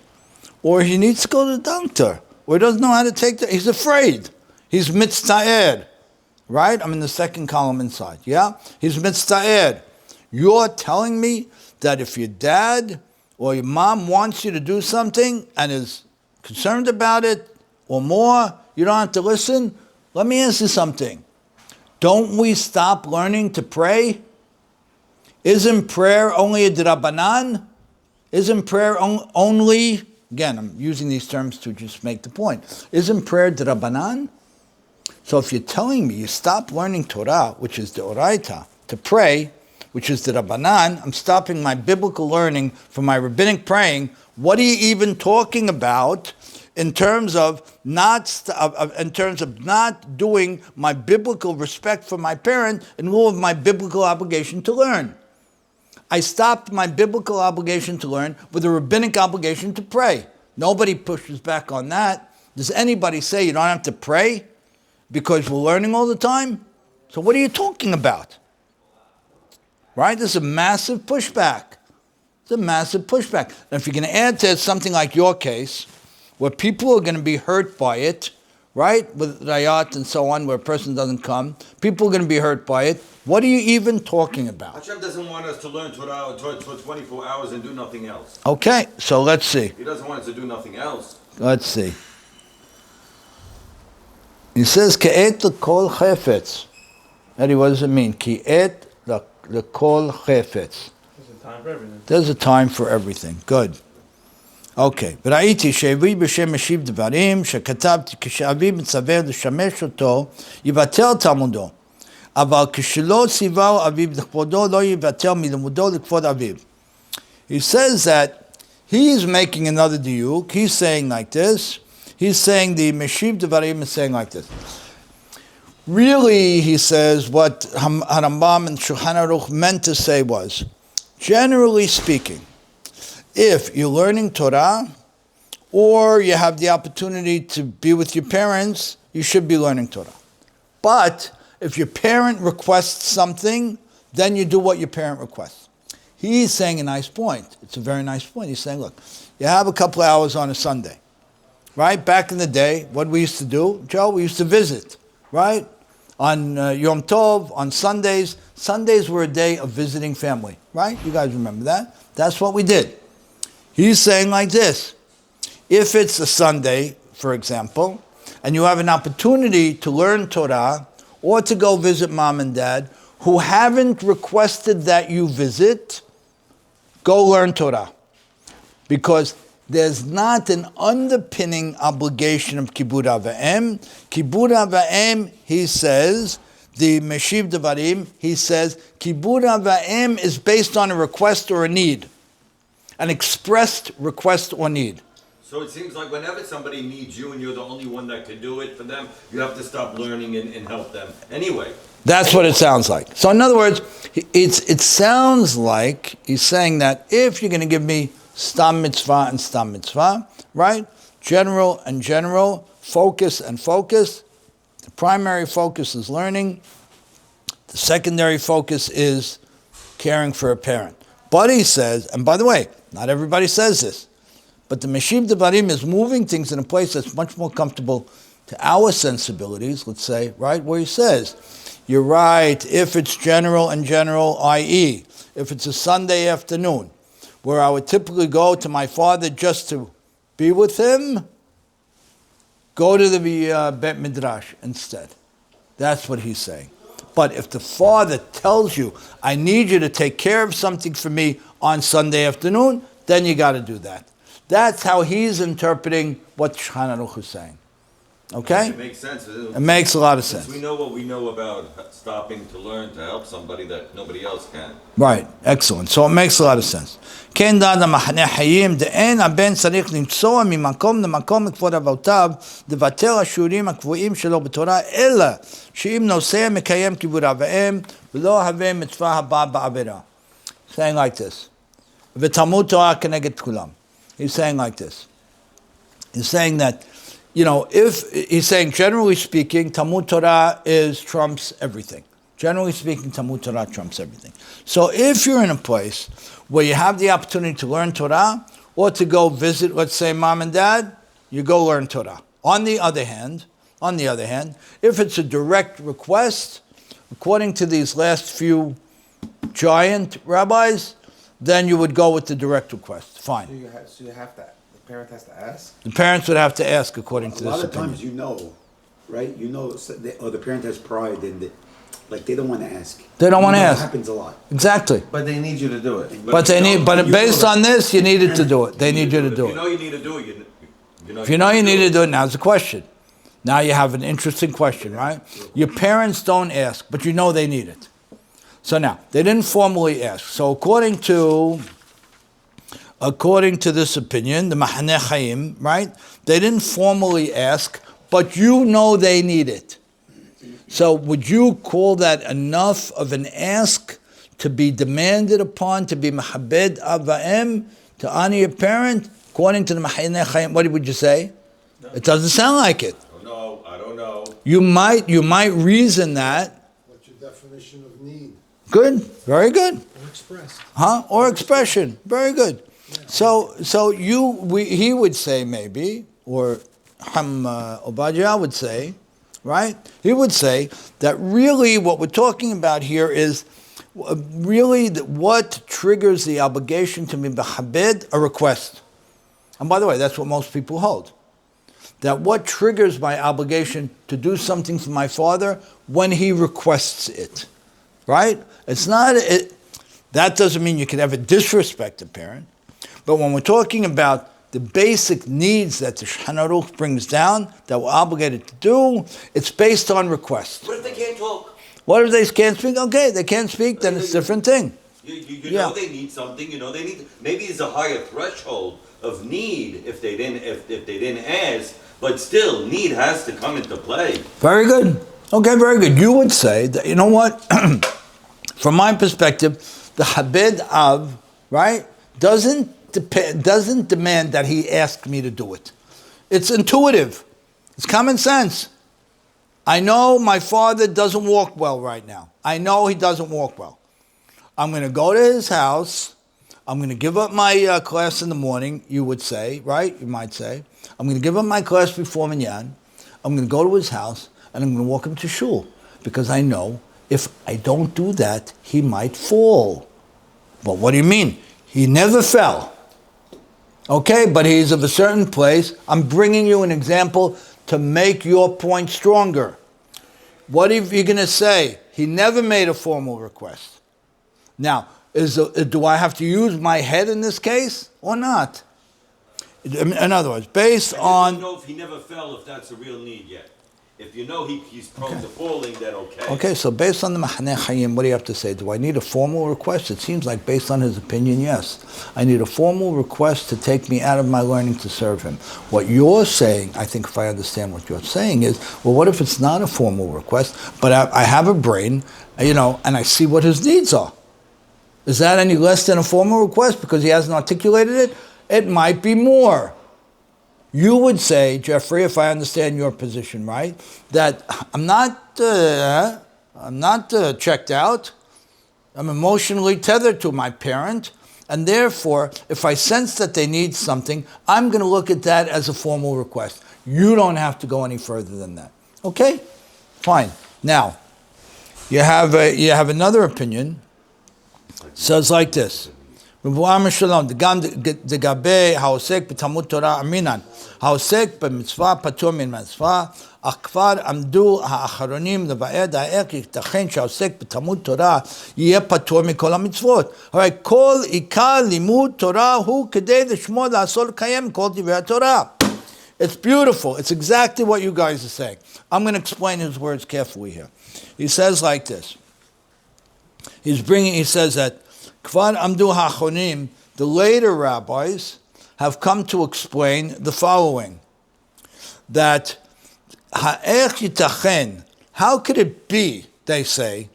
Speaker 1: Or he needs to go to the doctor. Or he doesn't know how to take the... He's afraid. He's mitztaer. Right? I'm in the second column inside. Yeah? He's mitztaer. You're telling me that if your dad or your mom wants you to do something and is concerned about it or more, you don't have to listen? Let me ask you something. Don't we stop learning to pray? Isn't prayer only a d'Rabbanan? Isn't prayer only, again, I'm using these terms to just make the point, isn't prayer d'Rabbanan? So if you're telling me you stop learning Torah, which is the Oraita, to pray, which is the Rabbanan, I'm stopping my biblical learning from my rabbinic praying, what are you even talking about in terms of not doing my biblical respect for my parent in lieu of my biblical obligation to learn? I stopped my biblical obligation to learn with a rabbinic obligation to pray. Nobody pushes back on that. Does anybody say you don't have to pray because we're learning all the time? So what are you talking about? Right? There's a massive pushback. It's a massive pushback. And if you're going to add to it something like your case, where people are going to be hurt by it, right? With rayat and so on, where a person doesn't come, people are going to be hurt by it. What are you even talking about?
Speaker 7: Hashem doesn't want us to learn Torah for 24 hours and do nothing else.
Speaker 1: Okay, so let's see.
Speaker 7: He doesn't want us to do nothing else.
Speaker 1: Let's see. He says, Ke'et l'kol chefetz. Eddie, what does it mean? Ke'et l'kol chefetz.
Speaker 6: There's a time for everything.
Speaker 1: There's a time for everything. Good. Okay. וראיתי שהביא בשם משיב דברים, שכתבתי כשאביו מצווה לשמש אותו, יבטל תלמודו. אבל כשלא ציווהו אביו לכבודו, לא יבטל מלימודו לכבוד אביו. He says that he's making another diuk. He's saying like this. He's saying the Meshiv Devarim is saying like this. Really, he says, what Harambam and Shulchan Aruch meant to say was, generally speaking, if you're learning Torah or you have the opportunity to be with your parents, you should be learning Torah. But if your parent requests something, then you do what your parent requests. He's saying a nice point. It's a very nice point. He's saying, look, you have a couple of hours on a Sunday, right? Back in the day, what we used to do, Joe, we used to visit, right? On Yom Tov, on Sundays. Sundays were a day of visiting family, right? You guys remember that? That's what we did. He's saying like this. If it's a Sunday, for example, and you have an opportunity to learn Torah or to go visit mom and dad who haven't requested that you visit, go learn Torah. Because there's not an underpinning obligation of Kibud Avayim. Kibud Avayim, he says, the Meshiv Devarim, he says, Kibud Avayim is based on a request or a need. An expressed request or need.
Speaker 7: So it seems like whenever somebody needs you and you're the only one that can do it for them, you have to stop learning and help them anyway.
Speaker 1: That's what it sounds like. So in other words, it sounds like he's saying that if you're going to give me stam mitzvah and stam mitzvah, right? General and general, focus and focus. The primary focus is learning. The secondary focus is caring for a parent. But he says, and by the way, not everybody says this, but the Meshiv Devarim is moving things in a place that's much more comfortable to our sensibilities, let's say, right? Where he says, you're right, if it's general and general, i.e., if it's a Sunday afternoon, where I would typically go to my father just to be with him, go to the Bet Midrash instead. That's what he's saying. But if the father tells you, I need you to take care of something for me on Sunday afternoon, then you got to do that. That's how he's interpreting what Shulchan Aruch is saying. Okay?
Speaker 7: It makes sense.
Speaker 1: It makes a lot of sense.
Speaker 7: We know what we know about stopping to learn to help somebody that nobody else can.
Speaker 1: Right, excellent. So it makes a lot of sense. כן דעת המחנה חיים, דאין הבן צריך לנסוע ממקום למקום לכבוד אבותיו, לבטל השיעורים הקבועים שלו בתורה, אלא שאם נוסע מקיים כיבוד אב ואם, ולא הווה מצווה הבאה בעבירה. Saying like this. ותלמוד תורה כנגד כולם. He's saying like this. He's saying that, if he's saying, generally speaking, Talmud Torah trumps everything. Generally speaking, Talmud Torah trumps everything. So if you're in a place where you have the opportunity to learn Torah or to go visit, let's say, mom and dad, you go learn Torah. On the other hand, if it's a direct request, according to these last few giant rabbis, then you would go with the direct request. Fine.
Speaker 3: So you have to. The parent has to ask.
Speaker 1: The parents would have to ask according to
Speaker 4: A lot
Speaker 1: this
Speaker 4: of
Speaker 1: opinion.
Speaker 4: times, right? Or the parent has pride and they don't want to ask.
Speaker 1: They don't want to
Speaker 4: It
Speaker 1: ask.
Speaker 4: happens a lot.
Speaker 1: Exactly.
Speaker 3: But they need you to do it.
Speaker 1: But based on this, you needed to do it. They need you to do
Speaker 7: If you
Speaker 1: it.
Speaker 7: know you need to do it,
Speaker 1: If you know you need to do it, now's the question. Now you have an interesting question, right? Your parents don't ask, but you know they need it. So now, they didn't formally ask. So according to this opinion, the Mahaneh Chaim, right? They didn't formally ask, but you know they need it. So would you call that enough of an ask to be demanded upon, to be Mahabed Ava'em, to honor your parent? According to the Mahaneh Chaim, what would you say? It doesn't sound like it.
Speaker 7: I don't know.
Speaker 1: You might reason that.
Speaker 2: What's your definition of need?
Speaker 1: Good, very good.
Speaker 5: Or expressed.
Speaker 1: Or expression, very good. So he would say maybe, or Obadiah would say, right? He would say that really what we're talking about here is really what triggers the obligation to be b'chabed, a request. And by the way, that's what most people hold. That what triggers my obligation to do something for my father when he requests it, right? That doesn't mean you can ever disrespect a parent. But when we're talking about the basic needs that the Shulchan Aruch brings down, that we're obligated to do, it's based on request.
Speaker 7: What if they can't talk?
Speaker 1: What if they can't speak? Okay, they can't speak, then it's a different thing.
Speaker 7: You know they need something. You know they need. Maybe it's a higher threshold of need if they didn't ask. But still, need has to come into play.
Speaker 1: Very good. Okay, very good. You would say that, you know what? From my perspective, the Habed Av, right, doesn't demand that he ask me to do it. It's intuitive. It's common sense. I know my father doesn't walk well right now. I know he doesn't walk well. I'm going to go to his house. I'm going to give up my class in the morning, you would say, right? You might say. I'm going to give up my class before Minyan. I'm going to go to his house, and I'm going to walk him to shul, because I know if I don't do that, he might fall. But what do you mean? He never fell. Okay, but he's of a certain place. I'm bringing you an example to make your point stronger. What if you're going to say, he never made a formal request? Now, do I have to use my head in this case or not? In other words, based
Speaker 7: I
Speaker 1: on...
Speaker 7: don't know if he never fell, if that's a real need yet. If you know he's prone to falling, then okay.
Speaker 1: Okay, so based on the Mahaneh Chaim, what do you have to say? Do I need a formal request? It seems like based on his opinion, yes. I need a formal request to take me out of my learning to serve him. What you're saying, I think if I understand what you're saying is, well, what if it's not a formal request, but I have a brain, and I see what his needs are? Is that any less than a formal request because he hasn't articulated it? It might be more. You would say, Jeffrey, if I understand your position right, that I'm not checked out. I'm emotionally tethered to my parent, and therefore, if I sense that they need something, I'm going to look at that as a formal request. You don't have to go any further than that. Okay? Fine. Now, you have another opinion. It says like this. דגבי העוסק בתלמוד תורה אמינן, העוסק במצווה פטור מן מצווה, אך כבר עמדו האחרונים לבעד האיך ייתכן שהעוסק בתלמוד תורה יהיה פטור מכל המצוות. הרי כל עיקר לימוד תורה הוא כדי לשמור לעשות לקיים כל דברי התורה. It's beautiful. It's exactly what you guys are saying. I'm going to explain his words carefully here. He says like this. He says that Kvar Amdu Hachonim, the later rabbis, have come to explain the following. That Ha'ech Yitachen, how could it be, they say,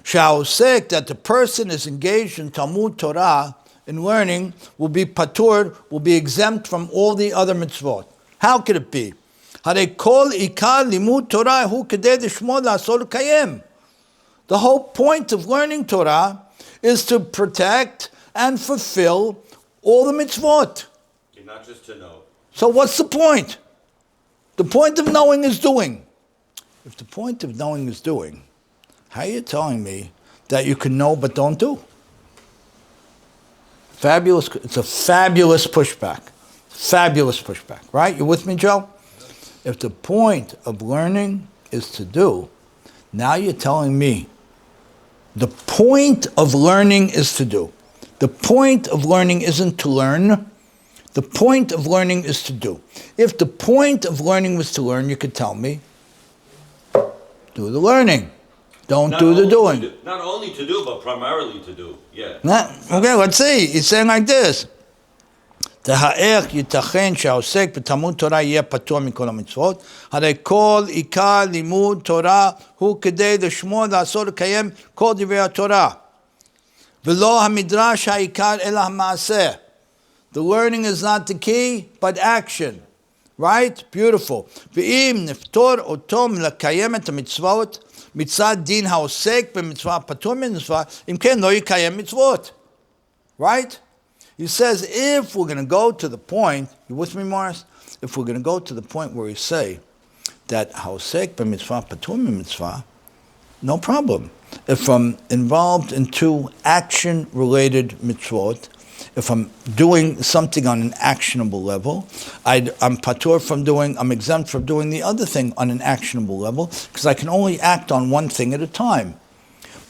Speaker 1: Sha'osek, that the person is engaged in Talmud Torah, in learning, will be patur, will be exempt from all the other mitzvot. How could it be? Hare kol ikar limud Torah hu kedei lishmor la'asor kayem. The whole point of learning Torah is to protect and fulfill all the mitzvot.
Speaker 7: And not just to know.
Speaker 1: So what's the point? The point of knowing is doing. If the point of knowing is doing, how are you telling me that you can know but don't do. Fabulous. It's a fabulous pushback. Fabulous pushback, right? You with me, Joe? If the point of learning is to do, now you're telling me the point of learning is to do. The point of learning isn't to learn. The point of learning is to do. If the point of learning was to learn, you could tell me, do the learning. Don't do the doing.
Speaker 7: Not only to do, but primarily to do. Yeah.
Speaker 1: Okay, let's see. He's saying like this. איך ייתכן שהעוסק בתלמוד תורה יהיה פטור מכל המצוות? הרי כל עיקר לימוד תורה הוא כדי לשמור, לעשות, לקיים כל דברי התורה. ולא המדרש העיקר אלא המעשה. The learning is not the key, but action. Right? Beautiful. ואם נפטור אותו מלקיים את המצוות, מצד דין העוסק במצווה פטור ממצווה, אם כן לא יקיים מצוות. Right? He says, if we're going to go to the point, you with me, Morris? If we're going to go to the point where we say that haosek b'mitzvah patur mitzvah, no problem. If I'm involved in two action-related mitzvot, if I'm doing something on an actionable level, I'm patur from doing, I'm exempt from doing the other thing on an actionable level, because I can only act on one thing at a time.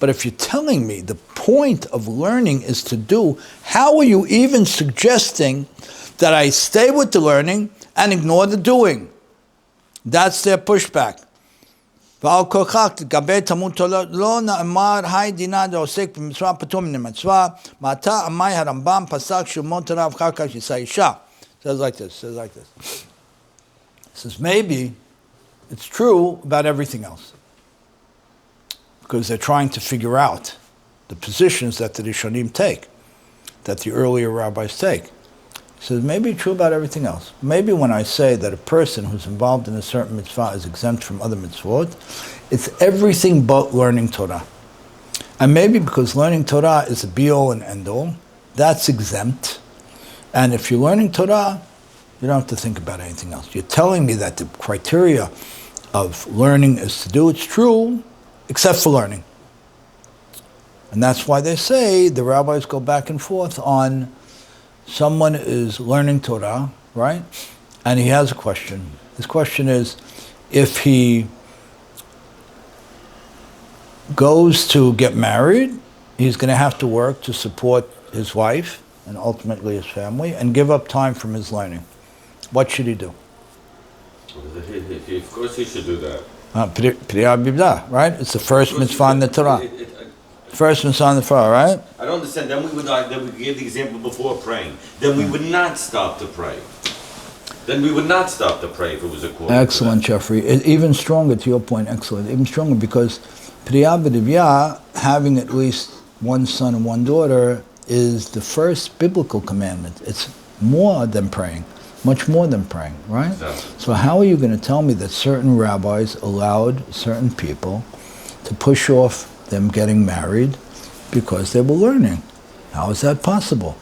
Speaker 1: But if you're telling me the point of learning is to do, how are you even suggesting that I stay with the learning and ignore the doing? That's their pushback. ועל כוכך לגבי תלמוד תורה לא נאמר היי דינה דעוסק במצווה פטור מן המצווה, מעתה עמי הרמב"ם פסק שלמוד תורה ואחר כך יישא אישה. Says like this. Says maybe it's true about everything else, because they're trying to figure out the positions that the Rishonim take, that the earlier rabbis take. He says, maybe true about everything else. Maybe when I say that a person who's involved in a certain mitzvah is exempt from other mitzvot, it's everything but learning Torah. And maybe because learning Torah is a be-all and end-all, that's exempt. And if you're learning Torah, you don't have to think about anything else. You're telling me that the criteria of learning is to do, it's true, except for learning. And that's why they say, the rabbis go back and forth on someone is learning Torah, right? And he has a question. His question is, if he goes to get married, he's going to have to work to support his wife and ultimately his family and give up time from his learning. What should he do?
Speaker 7: Of course he should do that.
Speaker 1: Right? It's the first mitzvah in the Torah. First mitzvah in the Torah, right?
Speaker 7: I don't understand. Then we give the example before praying. Then we would not stop to pray. Then we would not stop to pray if it was a quote.
Speaker 1: Excellent, Jeffrey. Even stronger, to your point, excellent. Even stronger, because Priya B'Divya, having at least one son and one daughter, is the first biblical commandment. It's more than praying. Much more than praying, right?
Speaker 7: Exactly.
Speaker 1: So how are you going to tell me that certain rabbis allowed certain people to push off them getting married because they were learning? How is that possible?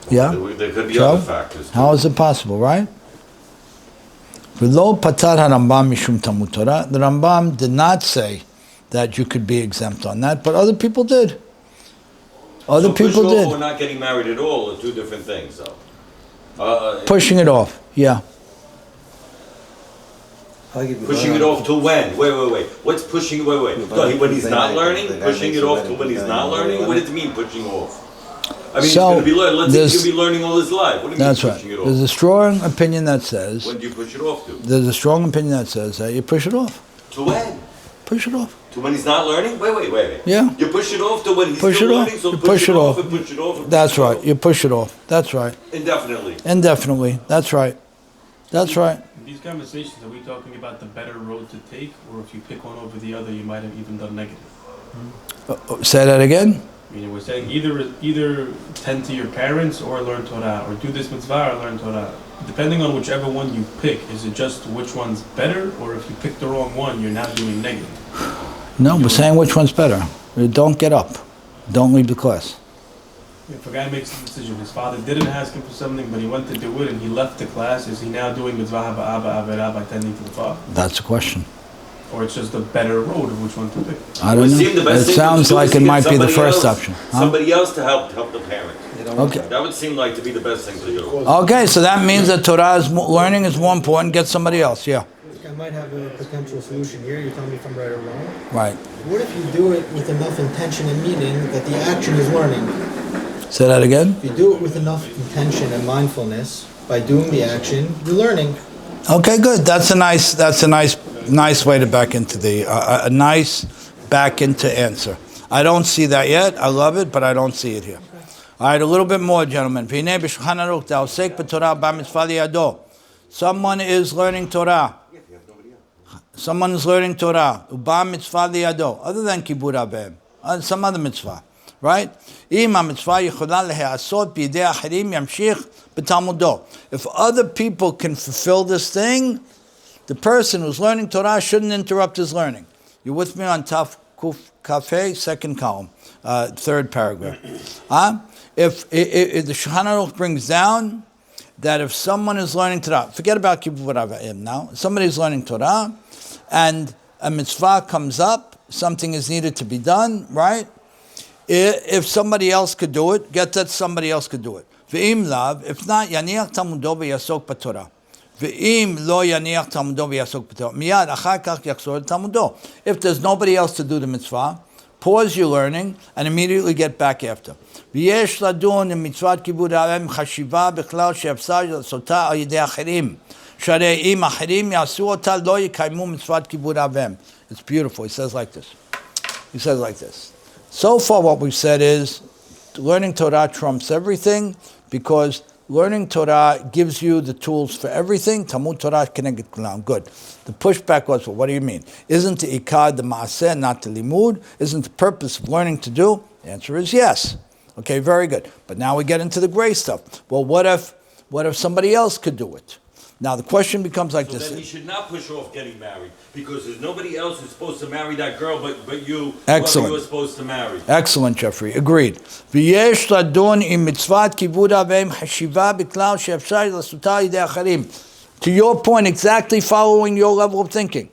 Speaker 1: Yeah?
Speaker 7: There could be
Speaker 1: Joe?
Speaker 7: other factors.
Speaker 1: How is it possible, right? The Rambam did not say that you could be exempt on that, but other people did. Other
Speaker 7: So
Speaker 1: people
Speaker 7: push off
Speaker 1: did.
Speaker 7: or not getting married at all are two different things, though.
Speaker 1: Pushing it off, yeah.
Speaker 7: Pushing it off to when? Wait. What's pushing? Wait. No, when he's not learning? Pushing it off to when he's not learning? What does it mean, pushing off? I mean,
Speaker 1: So,
Speaker 7: he's going to be learning. Let's say he's
Speaker 1: there's-
Speaker 7: going to be learning all his life. What do you mean
Speaker 1: That's right.
Speaker 7: pushing it off?
Speaker 1: There's a strong opinion that says,
Speaker 7: When do you push it off to?
Speaker 1: there's a strong opinion that says that you push it off.
Speaker 7: To when?
Speaker 1: Push it off.
Speaker 7: To when he's not learning? Wait.
Speaker 1: Yeah.
Speaker 7: You push it off to when he's
Speaker 1: Push
Speaker 7: still
Speaker 1: it off.
Speaker 7: learning, so
Speaker 1: You
Speaker 7: push it off and push it off. And
Speaker 1: That's
Speaker 7: push it
Speaker 1: right.
Speaker 7: off.
Speaker 1: You push it off. That's right.
Speaker 7: Indefinitely.
Speaker 1: Indefinitely. That's right. That's right.
Speaker 6: These conversations, are we talking about the better road to take, or if you pick one over the other, you might have even done negative?
Speaker 1: Say that again.
Speaker 6: I mean, we're saying either tend to your parents or learn Torah, or do this mitzvah or learn Torah. Depending on whichever one you pick, is it just which one's better, or if you pick the wrong one, you're now doing negative?
Speaker 1: No, we're saying which one's better. Don't get up. Don't leave the class.
Speaker 6: If a guy makes a decision, his father didn't ask him for something, but he went to do it and he left the class, is he now doing mitzvah ba'aba avera by tending to the father?
Speaker 1: That's the question.
Speaker 6: or it's just a better road of which one to pick.
Speaker 1: I
Speaker 7: It
Speaker 1: don't
Speaker 7: would
Speaker 1: know.
Speaker 7: seem the best
Speaker 1: It
Speaker 7: thing
Speaker 1: sounds
Speaker 7: to do is
Speaker 1: like
Speaker 7: to
Speaker 1: it
Speaker 7: get
Speaker 1: might be the
Speaker 7: somebody
Speaker 1: first
Speaker 7: else-
Speaker 1: option. Huh?
Speaker 7: Somebody else to help the parent.
Speaker 1: Okay.
Speaker 7: That would seem like to be the best thing to do.
Speaker 1: Okay, so that means that Torah learning is more important. Get somebody else. Yeah.
Speaker 5: I might have a potential solution here. You tell me if I'm right or wrong.
Speaker 1: Right.
Speaker 5: What if you do it with enough intention and meaning that the action is learning?
Speaker 1: Say that again.
Speaker 5: If you do it with enough intention and mindfulness, by doing the action, you're learning.
Speaker 1: Okay, good. That's a nice way to back into a nice back into answer. I don't see that yet. I love it, but I don't see it here. All right, a little bit more, gentlemen. Someone is learning Torah. Someone is learning Torah. Uba mitzvah liyado. Other than kibud avim. Some other mitzvah. Right? If other people can fulfill this thing, the person who's learning Torah shouldn't interrupt his learning. You with me on Taf Kuf Cafe, second column, third paragraph. If the Shulchan Aruch brings down that if someone is learning Torah, forget about Kibbutz Avayim now, somebody's learning Torah, and a mitzvah comes up, something is needed to be done, right? If somebody else could do it, get that somebody else could do it. Ve'im lav, if not, yaniach tamudo v'yasok b'torah. Ve'im lo yaniach tamudo v'yasok b'torah. Miyad achar kach yachzor tamudo. If there's nobody else to do the mitzvah, pause your learning and immediately get back after. V'yesh ladun in mitzvat kibud avim chashiva b'chlal she'afsar sota al yidei achirim. Sharei im achirim yasu ota lo yikaymu mitzvat kibud avim. It's beautiful. He says like this. So far what we've said is learning Torah trumps everything because learning Torah gives you the tools for everything. Talmud Torah keneged kulam. Good. The pushback was, well, what do you mean? Isn't the ikad the maaseh, not the limud? Isn't the purpose of learning to do? The answer is yes. Okay, very good. But now we get into the gray stuff. Well, what if somebody else could do it? Now the question becomes like this.
Speaker 7: Then he should not push off getting married because there's nobody else who's supposed to marry that girl but you.
Speaker 1: Excellent.
Speaker 7: Whoever you're supposed to marry.
Speaker 1: Excellent, Jeffrey. Agreed. V'yesh ladun im mitzvat kibud avim hashiva b'klal she'afshar lasuta yidei acharim. To your point, exactly following your level of thinking.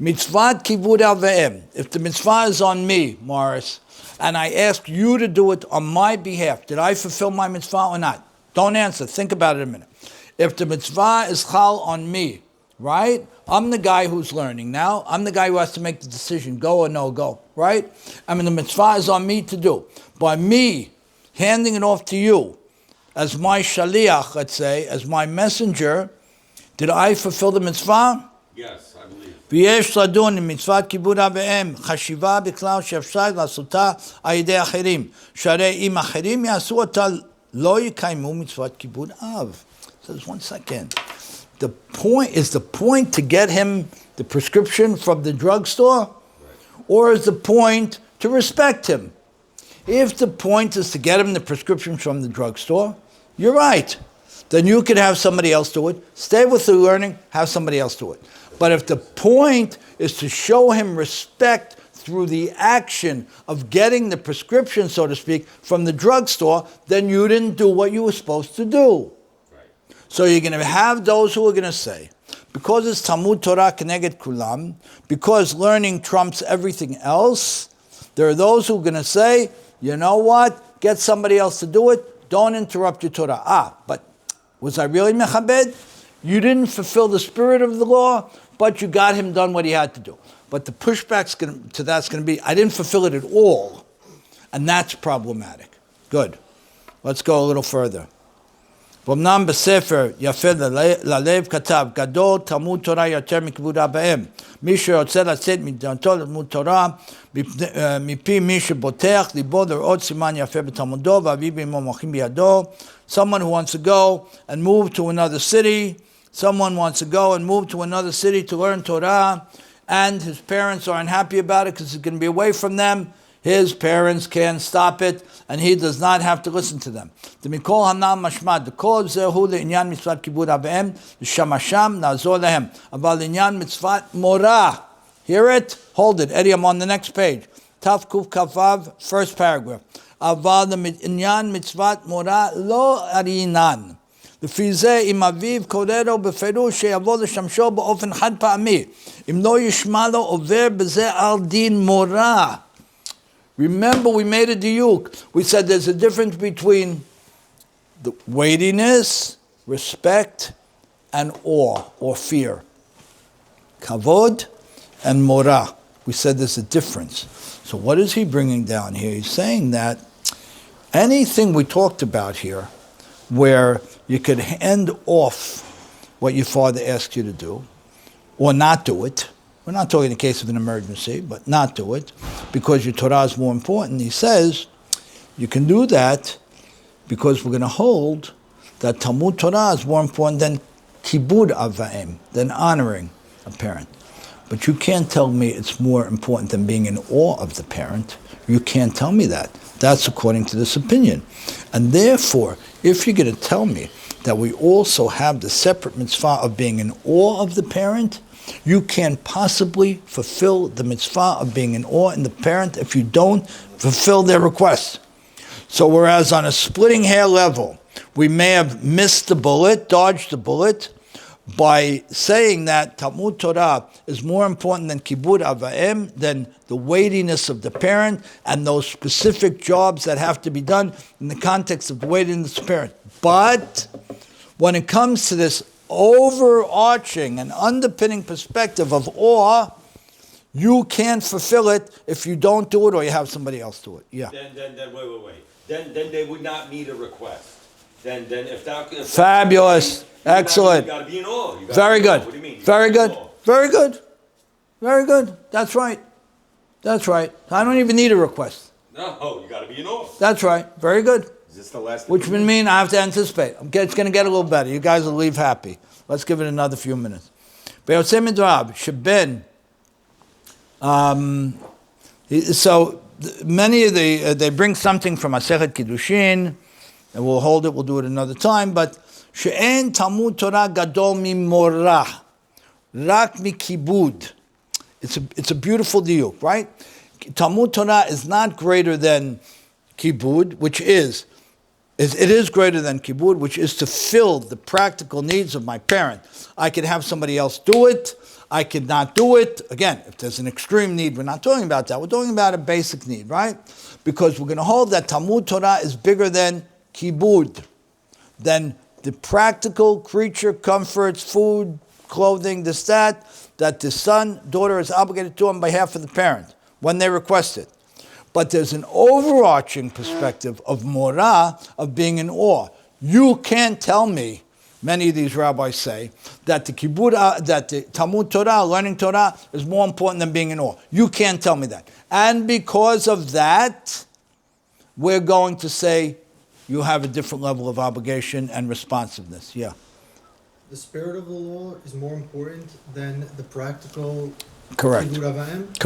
Speaker 1: Mitzvat kibud avim. If the mitzvah is on me, Morris, and I ask you to do it on my behalf, did I fulfill my mitzvah or not? Don't answer. Think about it a minute. If the mitzvah is chal on me, right? I'm the guy who's learning now. I'm the guy who has to make the decision, go or no go, right? I mean, the mitzvah is on me to do. By me handing it off to you as my shaliach, let's say, as my messenger, did I fulfill the mitzvah?
Speaker 7: Yes, I believe.
Speaker 1: ויש לדון עם מצוות כיבוד אב ואם, חשיבה בכלל שאפשר לעשותה על ידי אחרים, שהרי אם אחרים יעשו אותה, לא יקיימו מצוות כיבוד אב. Says 1 second. The point to get him the prescription from the drugstore, or is the point to respect him? If the point is to get him the prescription from the drugstore, you're right. Then you could have somebody else do it. Stay with the learning, have somebody else do it. But if the point is to show him respect through the action of getting the prescription, so to speak, from the drugstore, then you didn't do what you were supposed to do. So you're going to have those who are going to say, because it's Talmud Torah keneged kulam, because learning trumps everything else, there are those who are going to say, you know what, get somebody else to do it, don't interrupt your Torah. But was I really mechabed? You didn't fulfill the spirit of the law, but you got him done what he had to do. But the pushback to that's going to be, I didn't fulfill it at all. And that's problematic. Good. Let's go a little further. ואומנם בספר יפה ללב כתב, גדול תלמוד תורה יותר מכיבוד אב ואם. מי שרוצה לצאת מדעתו ללמוד תורה, מפי מי שבוטח ליבו לראות סימן יפה בתלמודו, ואביו ואמו מוחים בידו. Someone who wants to go and move to another city, someone wants to go and move to another city to learn Torah, and his parents are unhappy about it because he's going to be away from them. His parents can stop it, and he does not have to listen to them. The mikol hanam mashmad, the kol zehu le'inyan mitzvat kibud avim, l'shamasham na'azor lehem. Aval inyan mitzvat morah. Hear it? Hold it. Eddie, I'm on the next page. Taf kuf kavav, first paragraph. Aval inyan mitzvat morah lo arinan. לפי זה, אם אביו קורא לו בפירוש שיבוא לשמשו באופן חד פעמי. אם לא ישמע לו, עובר בזה על דין מורא. Remember, we made a diuk. We said there's a difference between the weightiness, respect, and awe or fear. Kavod and mora. We said there's a difference. So what is he bringing down here? He's saying that anything we talked about here, where you could hand off what your father asks you to do, or not do it. We're not talking in the case of an emergency, but not do it, because your Torah is more important. He says, you can do that because we're going to hold that Talmud Torah is more important than kibud avaim, than honoring a parent. But you can't tell me it's more important than being in awe of the parent. You can't tell me that. That's according to this opinion. And therefore, if you're going to tell me that we also have the separate mitzvah of being in awe of the parent, you can't possibly fulfill the mitzvah of being in awe in the parent if you don't fulfill their requests. So whereas on a splitting hair level, we may have missed the bullet, dodged the bullet, by saying that Talmud Torah is more important than kibud avaim, than the weightiness of the parent and those specific jobs that have to be done in the context of the weightiness of the parent. But when it comes to this overarching and underpinning perspective of awe, you can't fulfill it if you don't do it or you have somebody else do it. Yeah.
Speaker 7: Then wait. Then they would not need a request. Then if that if
Speaker 1: fabulous. Excellent.
Speaker 7: You got to be in awe.
Speaker 1: Very good.
Speaker 7: What do you mean?
Speaker 1: Very good. Very good. Very good. That's right. That's right. I don't even need a request.
Speaker 7: No, you got to be in awe.
Speaker 1: That's right. Very good.
Speaker 4: Is this the last?
Speaker 1: Which would mean I have to anticipate. It's going to get a little better. You guys will leave happy. Let's give it another few minutes. So many of they bring something from Masechet Kiddushin, and we'll hold it. We'll do it another time. But she'en Talmud Torah gadol mimorah, rak mikibud. It's a beautiful diuk, right? Talmud Torah is not greater than kibud, which is greater than kibud, which is to fill the practical needs of my parent. I could have somebody else do it. I could not do it. Again, if there's an extreme need, we're not talking about that. We're talking about a basic need, right? Because we're going to hold that Talmud Torah is bigger than kibud, than the practical creature comforts, food, clothing, that the son, daughter is obligated to on behalf of the parent when they request it. But there's an overarching perspective of morah, of being in awe. You can't tell me, many of these rabbis say, that the Talmud Torah, learning Torah, is more important than being in awe. You can't tell me that. And because of that, we're going to say you have a different level of obligation and responsiveness. Yeah.
Speaker 5: The spirit of the law is more important than the practical.
Speaker 1: Correct.
Speaker 5: Kibud avaim?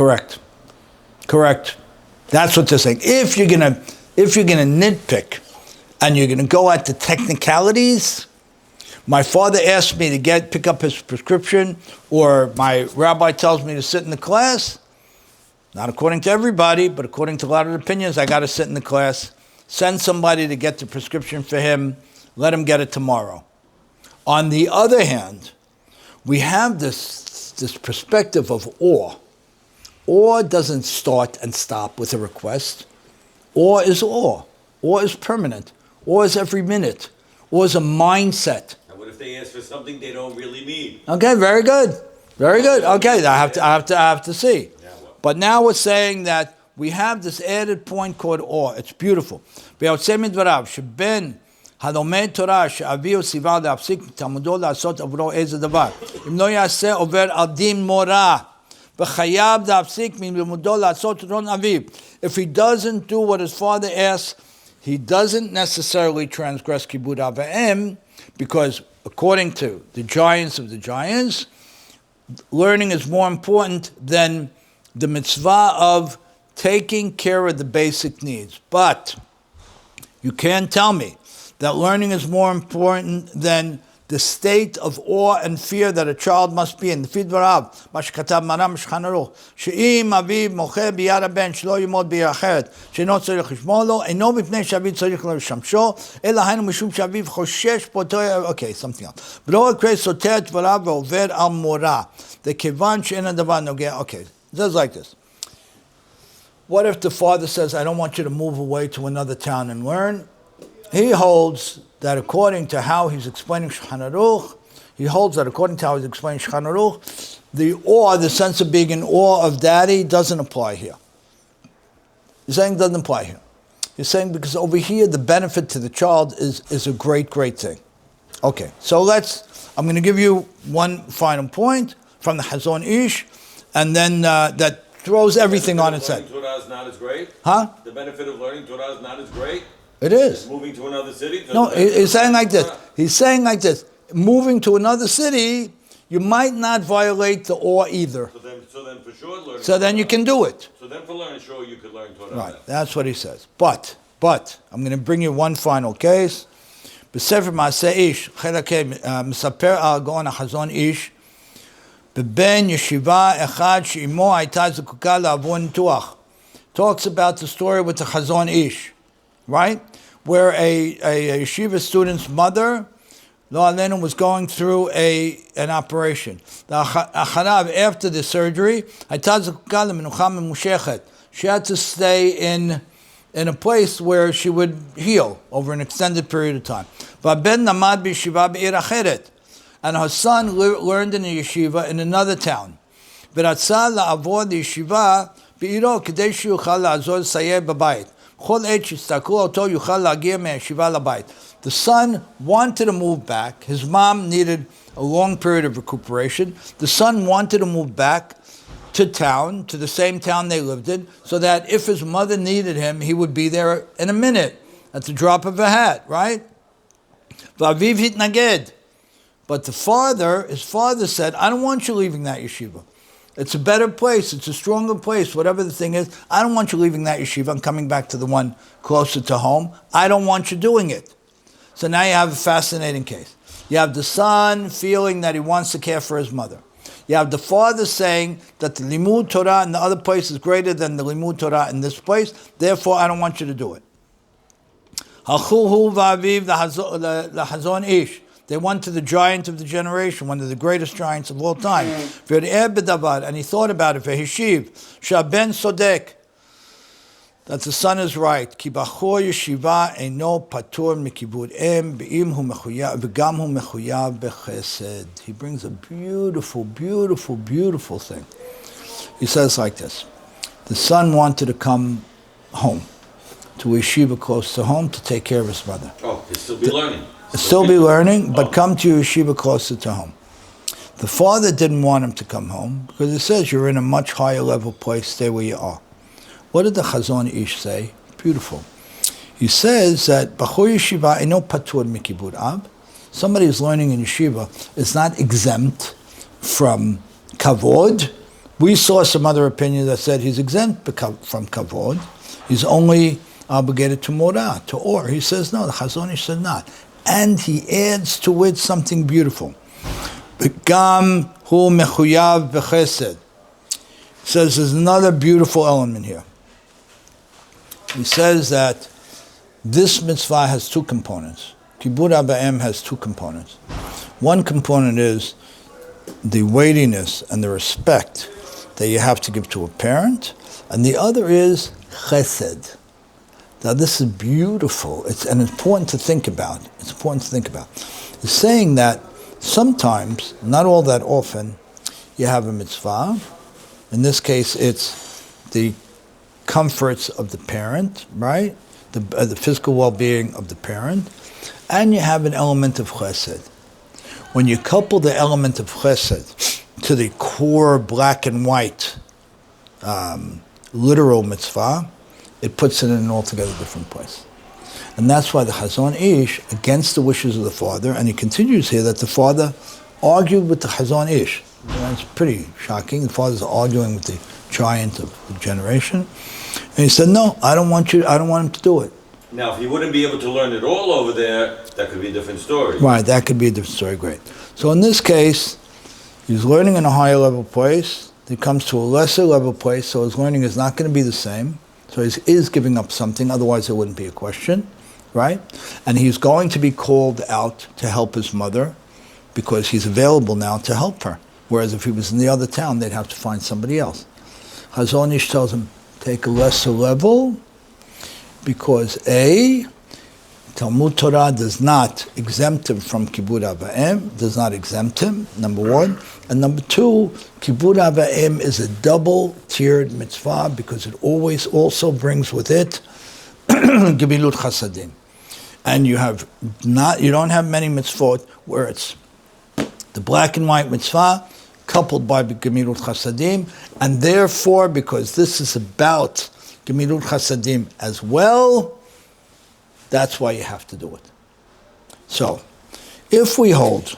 Speaker 1: Correct. That's what they're saying. If you're gonna nitpick and you're gonna go at the technicalities, my father asked me to pick up his prescription, or my rabbi tells me to sit in the class. Not according to everybody, but according to a lot of opinions, I got to sit in the class. Send somebody to get the prescription for him. Let him get it tomorrow. On the other hand, we have this perspective of awe. Awe doesn't start and stop with a request. Awe is awe. Awe is permanent. Awe is every minute. Awe is a mindset.
Speaker 7: And what if they ask for something they don't really need?
Speaker 1: Okay, very good. Very good. Okay, I have to see. But now we're saying that we have this added point called awe. It's beautiful. הלומד תורה שאביו ציווה להפסיק תלמודו לעשות עבורו איזה דבר. אם לא יעשה עובר על דין מורא. וחייב להפסיק מלימודו לעשות רצון אביו. If he doesn't do what his father asks, he doesn't necessarily transgress kibud avaim, because according to the giants of the giants, learning is more important than the mitzvah of taking care of the basic needs. But you can't tell me that learning is more important than the state of awe and fear that a child must be in. לפי דבריו, מה שכתב מרן בשולחן ערוך, שאם אביו מוחה ביד הבן שלא ימות בעיר אחרת, שאינו צריך לשמור לו, אינו מפני שאביו צריך לשמשו, אלא היינו משום שאביו חושש פוטו, okay, something else. ולא יקרא סותר את דבריו ועובד על מורא, וכיוון שאין הדבר נוגע, okay, just like this. What if the father says, I don't want you to move away to another town and learn? He holds that according to how he's explaining Shulchan Aruch, the awe, the sense of being in awe of daddy doesn't apply here. He's saying it doesn't apply here. He's saying because over here the benefit to the child is a great, great thing. Okay, so I'm going to give you one final point from the Hazon Ish, and then that throws everything on its head.
Speaker 7: The benefit of learning Torah is not as great?
Speaker 1: Huh?
Speaker 7: The benefit of learning Torah is not as great?
Speaker 1: It is.
Speaker 7: Moving to another city?
Speaker 1: No, he's saying like this. He's saying like this. Moving to another city, you might not violate the awe either.
Speaker 7: So then for sure learning
Speaker 1: So then you can do it.
Speaker 7: So then for learning sure you could learn Torah.
Speaker 1: Right, that's what he says. But, I'm going to bring you one final case. בספר מעשה איש, חלק מספר על הגאון החזון איש, בבן ישיבה אחד שאמו הייתה זקוקה לעבור ניתוח. Talks about the story with the Chazon Ish, right? Where a yeshiva student's mother, Lo Alenu, was going through an operation. After the surgery, she had to stay in a place where she would heal over an extended period of time. And her son learned in a yeshiva in another town. The son wanted to move back. His mom needed a long period of recuperation. The son wanted to move back to town, to the same town they lived in, so that if his mother needed him, he would be there in a minute, at the drop of a hat, right? But his father said, I don't want you leaving that yeshiva. It's a better place, it's a stronger place, whatever the thing is. I don't want you leaving that yeshiva and coming back to the one closer to home. I don't want you doing it. So now you have a fascinating case. You have the son feeling that he wants to care for his mother. You have the father saying that the limud Torah in the other place is greater than the limud Torah in this place, therefore I don't want you to do it. The Hazon Ish. They went to the giant of the generation, one of the greatest giants of all time. And he thought about it. Vehishiv, Shaben Sodek, that the son is right. Ki bachor yeshiva eino patur mikibud em be'im hu mechuyav v'gam hu mechuyav bechesed. He brings a beautiful, beautiful, beautiful thing. He says like this: the son wanted to come home to a yeshiva close to home to take care of his mother.
Speaker 7: Oh, he'll still be learning.
Speaker 1: Still be learning, but come to your yeshiva closer to home. The father didn't want him to come home because it says you're in a much higher level place, stay where you are. What did the Chazon Ish say? Beautiful. He says that Bachor Yeshiva eino patur mikibud ab. Somebody who's learning in yeshiva is not exempt from kavod. We saw some other opinion that said he's exempt from kavod. He's only obligated to morah, to or. He says no, the Chazon Ish said not. And he adds to it something beautiful. Gam hu mechuyav bechesed. Says there's another beautiful element here. He says that this mitzvah has two components. Kibud Abba has two components. One component is the weightiness and the respect that you have to give to a parent, and the other is chesed. Now this is beautiful. It's important to think about. It's important to think about. It's saying that sometimes, not all that often, you have a mitzvah. In this case, it's the comforts of the parent, right? The physical well-being of the parent. And you have an element of chesed. When you couple the element of chesed to the core black and white literal mitzvah, it puts it in an altogether different place. And that's why the Hazon Ish, against the wishes of the father, and he continues here that the father argued with the Hazon Ish. It's pretty shocking. The father's arguing with the giant of the generation. And he said, no, I don't want him to do it.
Speaker 7: Now, if he wouldn't be able to learn it all over there, that could be a different story.
Speaker 1: Right, that could be a different story, great. So in this case, he's learning in a higher level place, he comes to a lesser level place, so his learning is not going to be the same. So he is giving up something, otherwise it wouldn't be a question, right? And he's going to be called out to help his mother because he's available now to help her. Whereas if he was in the other town, they'd have to find somebody else. Chazon Ish tells him, take a lesser level, because A, Talmud Torah does not exempt him from Kibud Av Va'em, does not exempt him, number one. And number two, Kibud Av Va'em is a double-tiered mitzvah because it always also brings with it Gemilut Chasadim. And you don't have many mitzvot where it's the black and white mitzvah coupled by Gemilut Chasadim, and therefore, because this is about Gemilut Chasadim as well, that's why you have to do it. So, if we hold,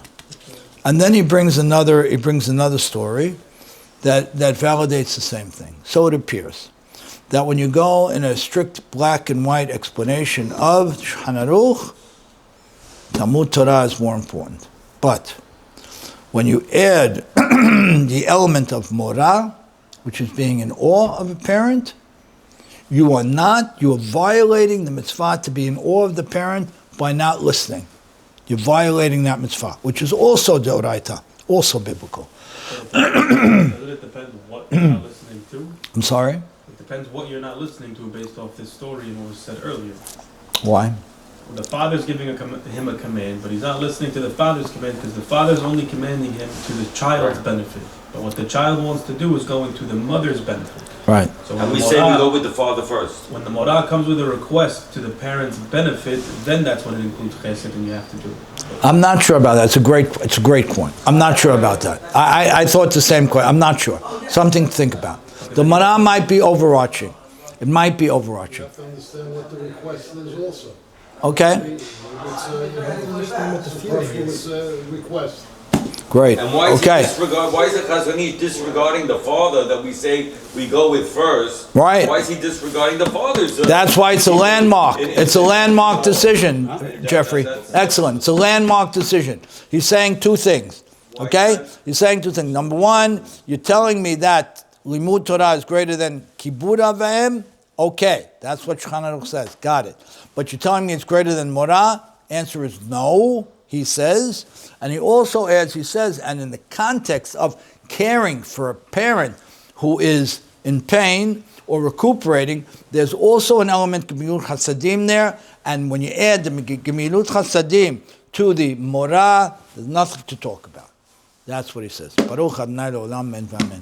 Speaker 1: and then he brings another story that validates the same thing. So it appears that when you go in a strict black and white explanation of Shulchan Aruch, Talmud Torah is more important. But when you add the element of morah, which is being in awe of a parent, you are violating the mitzvah to be in awe of the parent by not listening. You're violating that mitzvah, which is also deoraita, also biblical.
Speaker 6: Doesn't it depend what you're not listening to?
Speaker 1: I'm sorry?
Speaker 6: It depends what you're not listening to based off this story and what was said earlier.
Speaker 1: Why?
Speaker 6: The father's giving him a command, but he's not listening to the father's command because the father's only commanding him to the child's benefit. But what the child wants to do is going to the mother's benefit.
Speaker 1: Right.
Speaker 6: So
Speaker 7: And we say we go with the father first.
Speaker 6: when the morah comes with a request to the parent's benefit, then that's when it includes chesed and you have to do it.
Speaker 1: I'm not sure about that. It's a great point. I'm not sure about that. I thought the same question. I'm not sure. Something to think about. The morah might be overarching. It might be
Speaker 2: You
Speaker 1: overarching.
Speaker 2: have to understand what the request is also.
Speaker 1: Okay?
Speaker 2: It's a request.
Speaker 1: Great.
Speaker 7: And why is
Speaker 1: Okay.
Speaker 7: why is the Chazon Ish disregarding the father that we say we go with first?
Speaker 1: Right.
Speaker 7: Why is he disregarding the father's?
Speaker 1: That's why it's a landmark. It's a landmark decision, Jeffrey.
Speaker 7: That's-
Speaker 1: Excellent. It's a landmark decision. He's saying two things. Okay? He's saying two things. Number one, you're telling me that Limud Torah is greater than Kibud Av Va'em? Okay. That's what Shulchan Aruch says. Got it. But you're telling me it's greater than Morah? Answer is no, he says. And he also adds, he says, and in the context of caring for a parent who is in pain or recuperating, there's also an element of Gemilut Chasadim there. And when you add the Gemilut Chasadim to the Morah, there's nothing to talk about. That's what he says. Baruch Adonai Le'olam, amen v'amen.